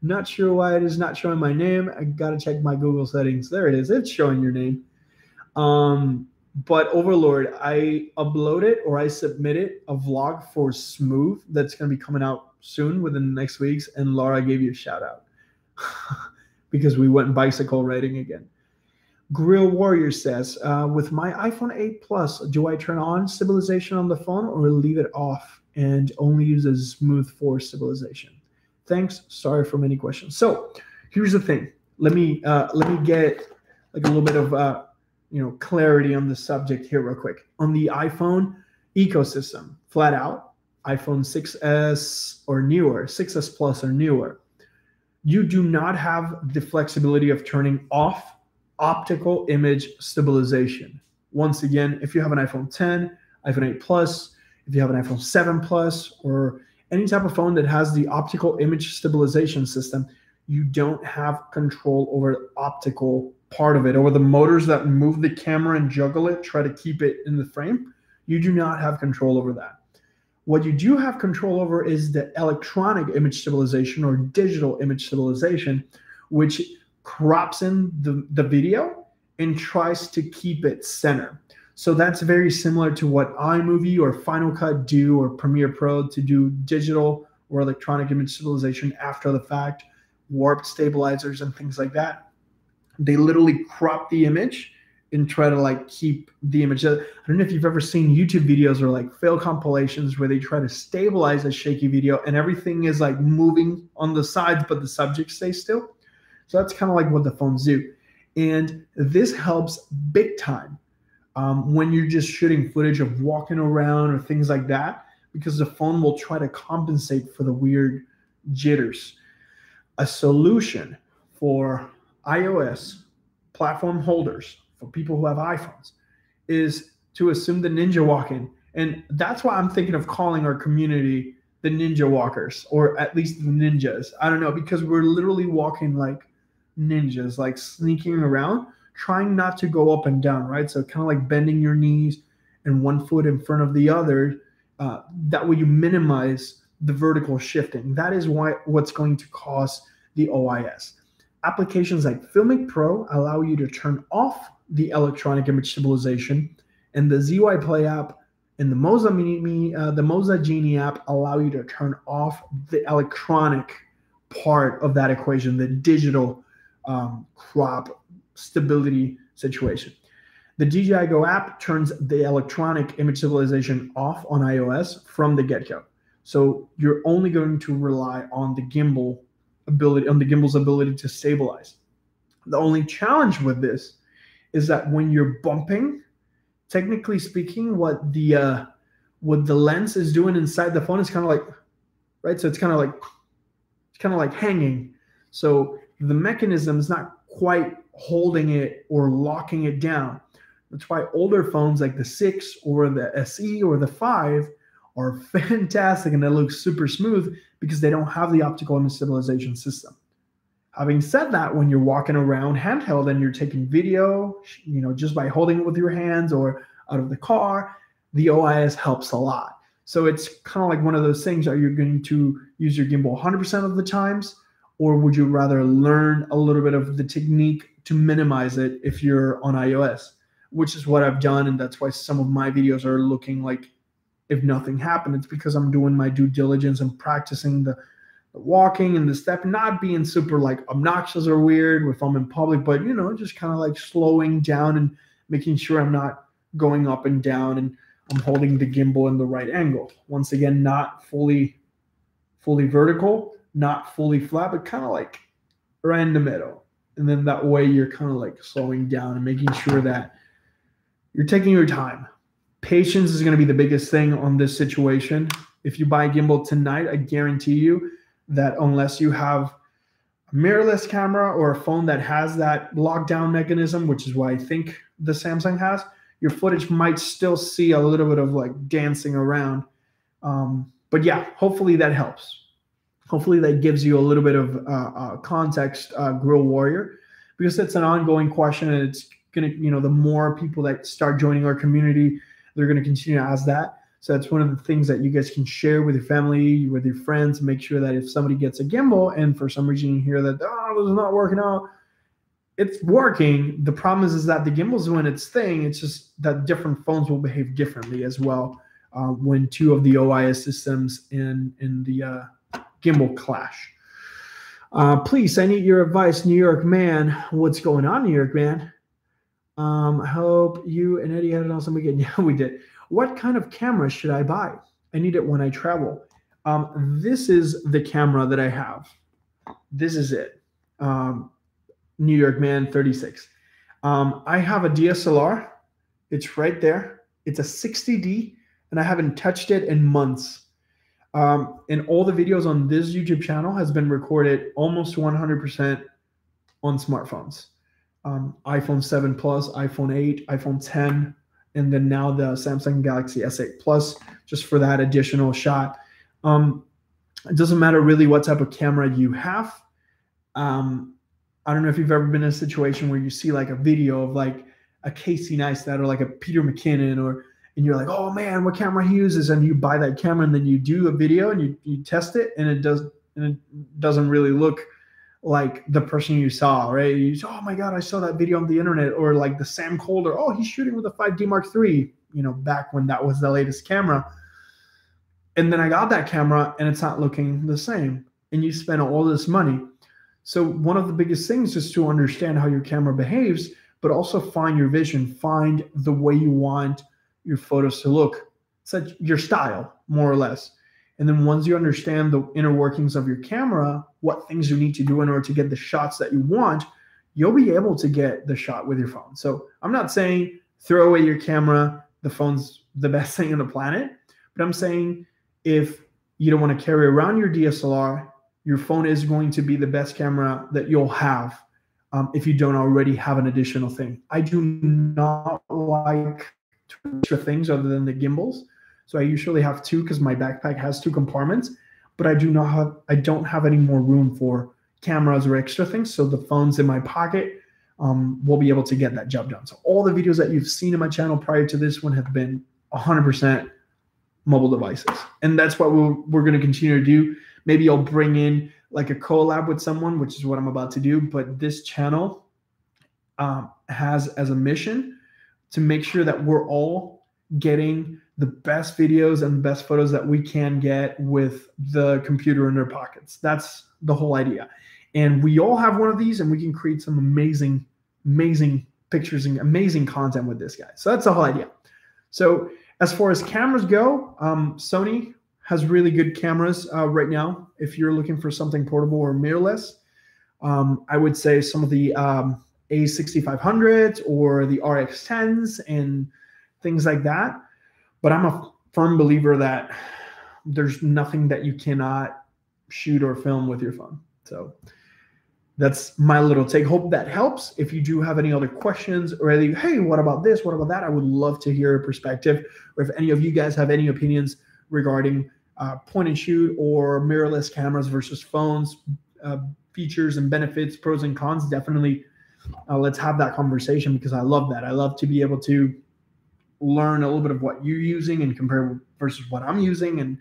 Not sure why it is not showing my name. I got to check my Google settings. There it is. It's showing your name. But Overlord, I uploaded or I submitted a vlog for Smooth that's going to be coming out soon within the next weeks. And Laura gave you a shout out because we went bicycle riding again. Grill Warrior says, with my iPhone 8 Plus, do I turn on stabilization on the phone or leave it off and only use a Smooth 4 stabilization? Thanks. Sorry for many questions. So here's the thing. Let me get like a little bit of clarity on the subject here real quick. On the iPhone ecosystem, flat out, iPhone 6S or newer, 6S Plus or newer, you do not have the flexibility of turning off optical image stabilization. Once again, if you have an iPhone 10, iPhone 8 Plus, if you have an iPhone 7 Plus, or any type of phone that has the optical image stabilization system, you don't have control over the optical part of it, over the motors that move the camera and juggle it, try to keep it in the frame. You do not have control over that. What you do have control over is the electronic image stabilization or digital image stabilization, which crops in the video and tries to keep it center. So that's very similar to what iMovie or Final Cut do, or Premiere Pro to do digital or electronic image stabilization after the fact, warped stabilizers and things like that. They literally crop the image and try to like keep the image. I don't know if you've ever seen YouTube videos or like fail compilations where they try to stabilize a shaky video and everything is like moving on the sides, but the subject stays still. So that's kind of like what the phones do. And this helps big time when you're just shooting footage of walking around or things like that, because the phone will try to compensate for the weird jitters. A solution for iOS platform holders, for people who have iPhones, is to assume the ninja walking. And that's why I'm thinking of calling our community the ninja walkers, or at least the ninjas. I don't know, because we're literally walking like ninjas, like sneaking around, trying not to go up and down, right? So kind of like bending your knees and 1 foot in front of the other. That way you minimize the vertical shifting. That is what's going to cause the OIS. Applications like Filmic Pro allow you to turn off the electronic image stabilization, and the ZY Play app and the Moza Genie app allow you to turn off the electronic part of that equation, the digital crop stability situation. The DJI Go app turns the electronic image stabilization off on iOS from the get-go. So you're only going to rely on the gimbal's ability to stabilize. The only challenge with this is that when you're bumping, technically speaking, what the lens is doing inside the phone is kind of like, right? So it's kind of like hanging. So the mechanism is not quite holding it or locking it down. That's why older phones like the 6 or the SE or the 5 are fantastic and they look super smooth because they don't have the optical image stabilization system. Having said that, when you're walking around handheld and you're taking video, just by holding it with your hands or out of the car, the OIS helps a lot. So it's kind of like one of those things. Are you going to use your gimbal 100% of the times, or would you rather learn a little bit of the technique to minimize it if you're on iOS, which is what I've done, and that's why some of my videos are looking like if nothing happened. It's because I'm doing my due diligence and practicing the walking and the step, not being super like obnoxious or weird if I'm in public, but just kind of like slowing down and making sure I'm not going up and down and I'm holding the gimbal in the right angle. Once again, not fully vertical, not fully flat, but kind of like right in the middle. And then that way you're kind of like slowing down and making sure that you're taking your time. Patience is going to be the biggest thing on this situation. If you buy a gimbal tonight, I guarantee you that unless you have a mirrorless camera or a phone that has that lockdown mechanism, which is what I think the Samsung has, your footage might still see a little bit of like dancing around. But yeah, hopefully that helps. Hopefully that gives you a little bit of context, Grill Warrior, because it's an ongoing question, and it's going to, the more people that start joining our community, they're going to continue to ask that. So that's one of the things that you guys can share with your family, with your friends. Make sure that if somebody gets a gimbal and for some reason you hear that, this is not working out, it's working. The problem is that the gimbal's doing its thing. It's just that different phones will behave differently as well when two of the OIS systems in the gimbal clash. Please, I need your advice, New York man. What's going on, New York man? I hope you and Eddie had an awesome weekend. Yeah, we did. What kind of camera should I buy? I need it when I travel. This is the camera that I have. This is it. New York man 36. I have a DSLR. It's right there. It's a 60D, and I haven't touched it in months. And all the videos on this YouTube channel has been recorded almost 100% on smartphones. iPhone 7 Plus, iPhone 8, iPhone 10, and then now the Samsung Galaxy S8 Plus, just for that additional shot. It doesn't matter really what type of camera you have. I don't know if you've ever been in a situation where you see like a video of like a Casey Neistat or like a Peter McKinnon, and you're like, oh man, what camera he uses, and you buy that camera, and then you do a video and you test it, and it doesn't really look like the person you saw, right? You say, oh my God, I saw that video on the internet. Or like the Sam Colder, oh, he's shooting with a 5D Mark III, back when that was the latest camera. And then I got that camera and it's not looking the same. And you spend all this money. So one of the biggest things is to understand how your camera behaves, but also find your vision, find the way you want your photos to look. It's like your style, more or less. And then once you understand the inner workings of your camera, what things you need to do in order to get the shots that you want, you'll be able to get the shot with your phone. So I'm not saying throw away your camera, the phone's the best thing on the planet, but I'm saying if you don't want to carry around your DSLR, your phone is going to be the best camera that you'll have if you don't already have an additional thing. I do not like extra things other than the gimbals. So I usually have two because my backpack has 2 compartments, but I don't have any more room for cameras or extra things. So the phone's in my pocket will be able to get that job done. So all the videos that you've seen in my channel prior to this one have been 100% mobile devices. And that's what we're going to continue to do. Maybe I'll bring in like a collab with someone, which is what I'm about to do. But this channel has as a mission to make sure that we're all getting the best videos and the best photos that we can get with the computer in their pockets. That's the whole idea. And we all have one of these, and we can create some amazing, amazing pictures and amazing content with this guy. So that's the whole idea. So as far as cameras go, Sony has really good cameras right now. If you're looking for something portable or mirrorless, I would say some of the A6500s or the RX10s and things like that. But I'm a firm believer that there's nothing that you cannot shoot or film with your phone. So that's my little take. Hope that helps. If you do have any other questions or any, hey, what about this? What about that? I would love to hear a perspective. Or if any of you guys have any opinions regarding point and shoot or mirrorless cameras versus phones, features and benefits, pros and cons, definitely let's have that conversation, because I love that. I love to be able to learn a little bit of what you're using and compare versus what I'm using. And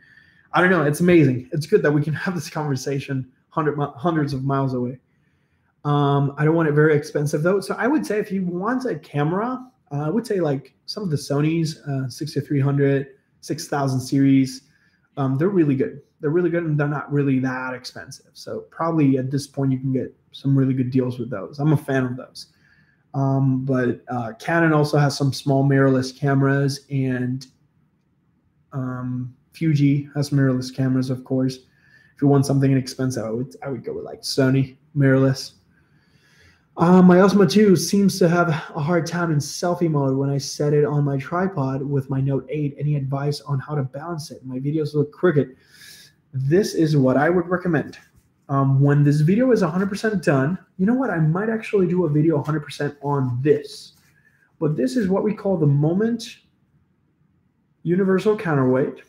I don't know, it's amazing. It's good that we can have this conversation hundreds of miles away. I don't want it very expensive though. So I would say if you want a camera, I would say like some of the Sony's 6300, 6000 series, they're really good. They're really good, and they're not really that expensive. So probably at this point you can get some really good deals with those. I'm a fan of those. But Canon also has some small mirrorless cameras, and Fuji has mirrorless cameras, of course. If you want something inexpensive, I would go with like Sony mirrorless. My Osmo 2 seems to have a hard time in selfie mode when I set it on my tripod with my Note 8. Any advice on how to balance it? My videos look crooked. This is what I would recommend. When this video is 100% done, you know what? I might actually do a video 100% on this. But this is what we call the Moment Universal Counterweight.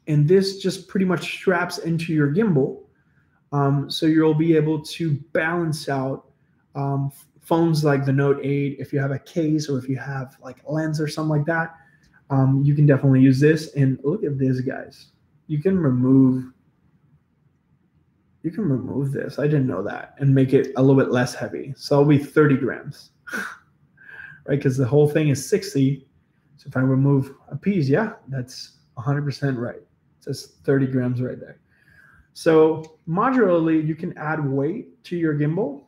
And this just pretty much straps into your gimbal. So you'll be able to balance out phones like the Note 8. If you have a case or if you have like a lens or something like that, you can definitely use this. And look at this, guys. You can remove this. I didn't know that, and make it a little bit less heavy. So it'll be 30 grams, right? Because the whole thing is 60. So if I remove a piece, yeah, that's 100% right. It says 30 grams right there. So modularly, you can add weight to your gimbal.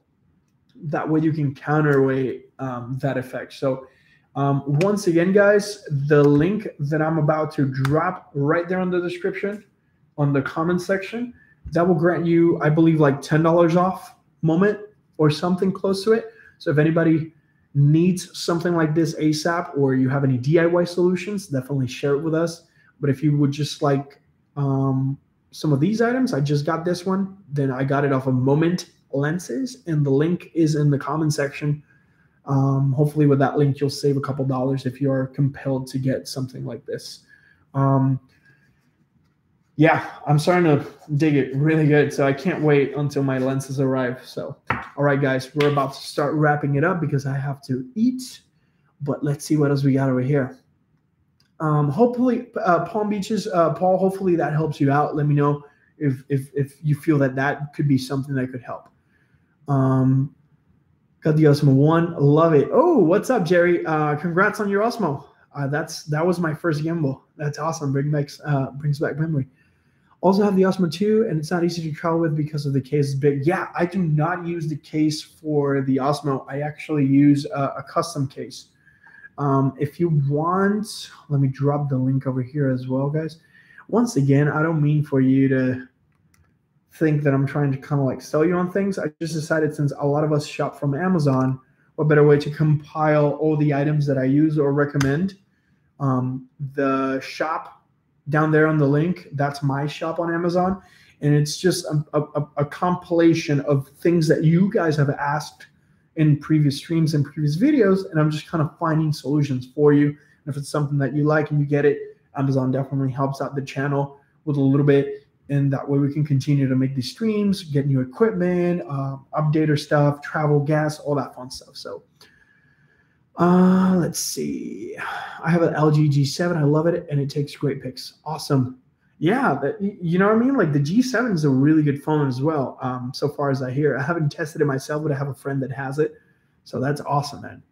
That way you can counterweight that effect. So once again, guys, the link that I'm about to drop right there in the description, on the comment section, that will grant you, I believe, like $10 off Moment or something close to it. So if anybody needs something like this ASAP, or you have any DIY solutions, definitely share it with us. But if you would just like some of these items, I just got this one, then I got it off of Moment Lenses, and the link is in the comment section. Hopefully with that link, you'll save a couple dollars if you are compelled to get something like this. Yeah, I'm starting to dig it really good. So I can't wait until my lenses arrive. So, all right, guys, we're about to start wrapping it up because I have to eat. But let's see what else we got over here. Hopefully, Palm Beaches, Paul, hopefully that helps you out. Let me know if you feel that could be something that could help. Got the Osmo 1. Love it. Oh, what's up, Jerry? Congrats on your Osmo. That was my first gimbal. That's awesome. Brings back memory. Also have the Osmo 2, and it's not easy to travel with because of the case is big. Yeah, I do not use the case for the Osmo. I actually use a custom case. If you want, let me drop the link over here as well, guys. Once again, I don't mean for you to think that I'm trying to kind of like sell you on things. I just decided, since a lot of us shop from Amazon, what better way to compile all the items that I use or recommend. The shop down there on the link, that's my shop on Amazon. And it's just a compilation of things that you guys have asked in previous streams and previous videos. And I'm just kind of finding solutions for you. And if it's something that you like and you get it, Amazon definitely helps out the channel with a little bit. And that way we can continue to make these streams, get new equipment, update our stuff, travel, gas, all that fun stuff. So Let's see. I have an LG G7. I love it, and it takes great pics. Awesome. Yeah, you know what I mean? Like the G7 is a really good phone as well. So far as I hear, I haven't tested it myself, but I have a friend that has it. So that's awesome, man.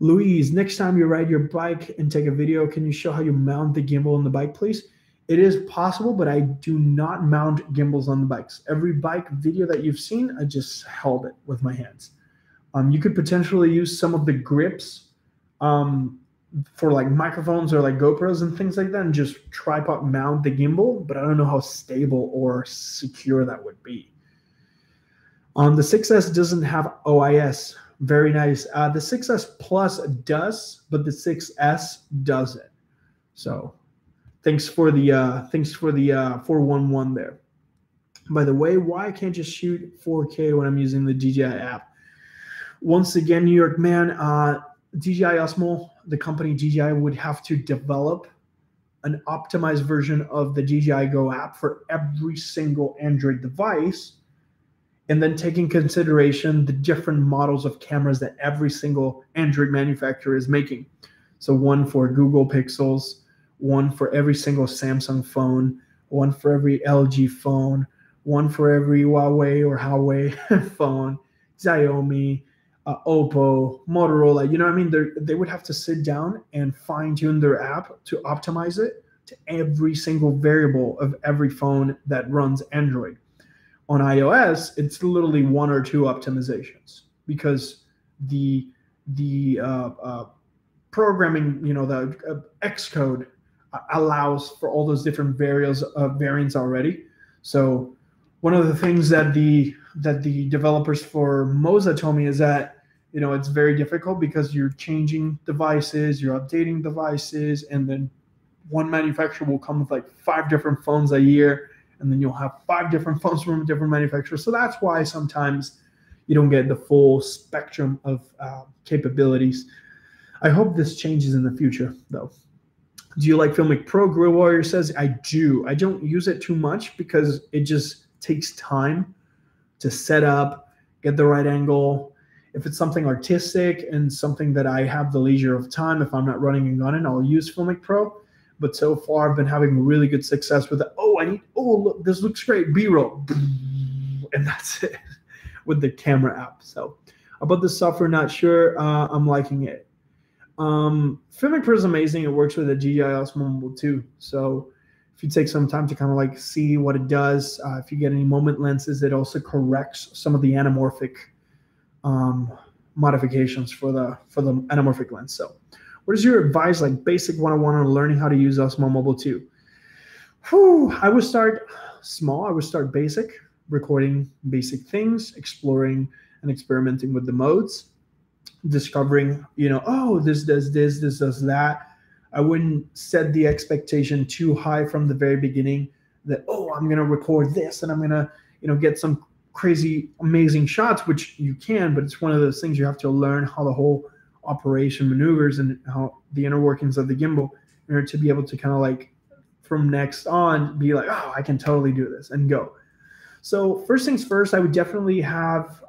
Louise, next time you ride your bike and take a video, can you show how you mount the gimbal on the bike, please? It is possible, but I do not mount gimbals on the bikes. Every bike video that you've seen, I just held it with my hands. You could potentially use some of the grips for like microphones or like GoPros and things like that, and just tripod mount the gimbal, but I don't know how stable or secure that would be. The 6S doesn't have OIS. Very nice. The 6S Plus does, but the 6S doesn't. So thanks for the 411 there. By the way, why I can't just shoot 4K when I'm using the DJI app? Once again, New York man, DJI Osmo, the company DJI, would have to develop an optimized version of the DJI Go app for every single Android device, and then take in consideration the different models of cameras that every single Android manufacturer is making. So one for Google Pixels, one for every single Samsung phone, one for every LG phone, one for every Huawei or Huawei phone, Xiaomi, Oppo, Motorola. You know what I mean? They would have to sit down and fine-tune their app to optimize it to every single variable of every phone that runs Android. On iOS, it's literally one or two optimizations because the programming, the Xcode allows for all those different variants already. So one of the things that the developers for Moza told me is that it's very difficult because you're changing devices, you're updating devices, and then one manufacturer will come with like 5 different phones a year, and then you'll have 5 different phones from a different manufacturer. So that's why sometimes you don't get the full spectrum of capabilities. I hope this changes in the future, though. Do you like Filmic Pro? Grill Warrior says, I do. I don't use it too much because it just takes time to set up, get the right angle. If it's something artistic and something that I have the leisure of time, if I'm not running and gunning, I'll use Filmic Pro. But so far, I've been having really good success with it. Look, this looks great, B-roll. And that's it with the camera app. So about the software, not sure. I'm liking it. Filmic Pro is amazing. It works with the DJI Osmo Mobile too. So if you take some time to kind of like see what it does, if you get any moment lenses, it also corrects some of the anamorphic modifications for the anamorphic lens. So what is your advice, like basic 101 on learning how to use Osmo Mobile 2? I would start small. I would start basic, recording basic things, exploring and experimenting with the modes, discovering, this does this, this does that. I wouldn't set the expectation too high from the very beginning that, I'm going to record this and I'm going to, get some crazy, amazing shots, which you can, but it's one of those things you have to learn how the whole operation maneuvers and how the inner workings of the gimbal in order to be able to kind of like from next on be like, I can totally do this and go. So first things first, I would definitely have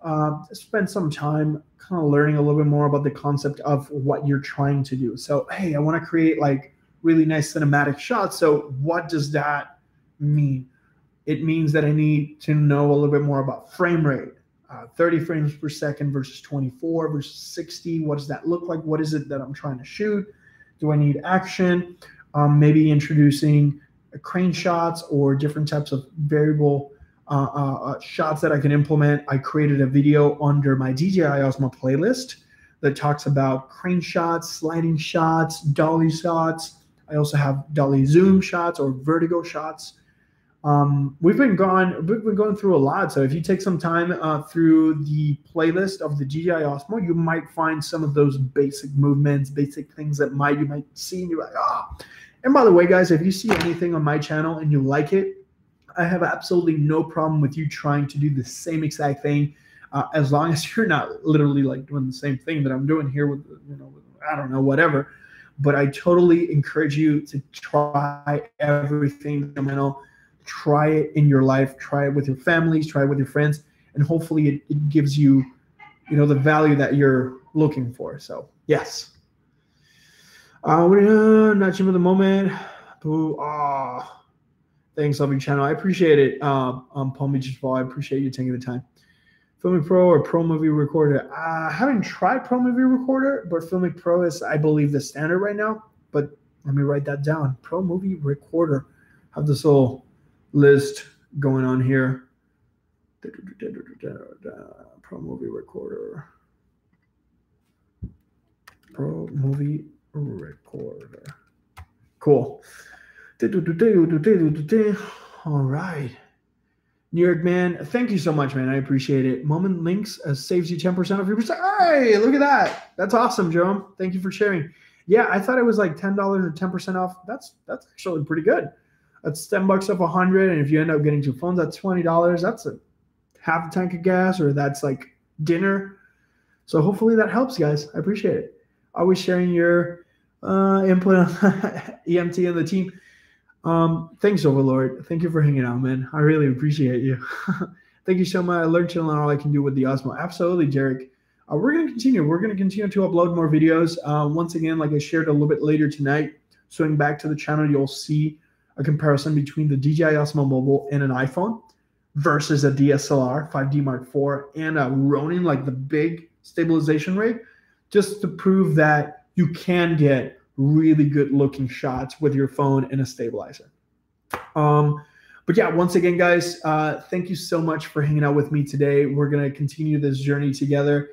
spend some time kind of learning a little bit more about the concept of what you're trying to do. So, hey, I want to create like really nice cinematic shots. So what does that mean? It means that I need to know a little bit more about frame rate, 30 frames per second versus 24 versus 60. What does that look like? What is it that I'm trying to shoot? Do I need action? Maybe introducing crane shots or different types of variable shots that I can implement. I created a video under my DJI Osmo playlist that talks about crane shots, sliding shots, dolly shots. I also have dolly zoom shots or vertigo shots. We've been going through a lot. So if you take some time through the playlist of the DJI Osmo, you might find some of those basic movements, basic things that you might see, and you're like, And by the way, guys, if you see anything on my channel and you like it, I have absolutely no problem with you trying to do the same exact thing, as long as you're not literally like doing the same thing that I'm doing here with, I don't know, whatever. But I totally encourage you to try everything. Try it in your life, try it with your families, try it with your friends, and hopefully it gives you, the value that you're looking for. So yes. We're not Jim of the moment. Boo. Thanks, loving channel. I appreciate it. Palm Beach Ball. I appreciate you taking the time. Filmic Pro or Pro Movie Recorder. I haven't tried Pro Movie Recorder, but Filmic Pro is, I believe, the standard right now. But let me write that down. Pro Movie Recorder. Have this little list going on here. Pro Movie Recorder. Pro Movie Recorder. Cool. All right. New York man, thank you so much, man. I appreciate it. Moment Links saves you 10% of your percent. Hey, look at that. That's awesome, Jerome. Thank you for sharing. Yeah, I thought it was like $10 or 10% off. That's actually pretty good. That's $10 off 100, and if you end up getting 2 phones, that's $20. That's a half a tank of gas, or that's like dinner. So hopefully that helps, guys. I appreciate it. Always sharing your input on EMT and the team. Thanks, Overlord. Thank you for hanging out, man. I really appreciate you. Thank you so much. I learned to learn all I can do with the Osmo. Absolutely, Derek. We're going to continue. We're going to continue to upload more videos. Once again, like I shared a little bit later tonight, swing back to the channel, you'll see a comparison between the DJI Osmo Mobile and an iPhone versus a DSLR 5D Mark IV and a Ronin, like the big stabilization rig, just to prove that you can get really good looking shots with your phone and a stabilizer. But yeah, once again, guys, thank you so much for hanging out with me today. We're going to continue this journey together.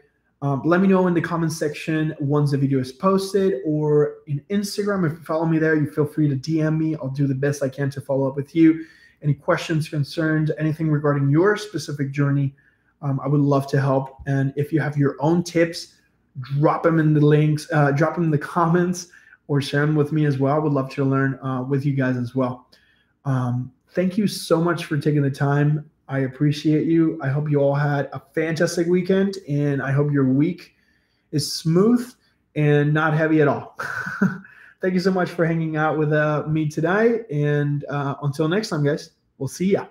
Let me know in the comment section once the video is posted, or in Instagram. If you follow me there, you feel free to DM me. I'll do the best I can to follow up with you. Any questions, concerns, anything regarding your specific journey, I would love to help. And if you have your own tips, drop them in the links, drop them in the comments, or share them with me as well. I would love to learn with you guys as well. Thank you so much for taking the time. I appreciate you. I hope you all had a fantastic weekend, and I hope your week is smooth and not heavy at all. Thank you so much for hanging out with me today. And until next time, guys, we'll see ya.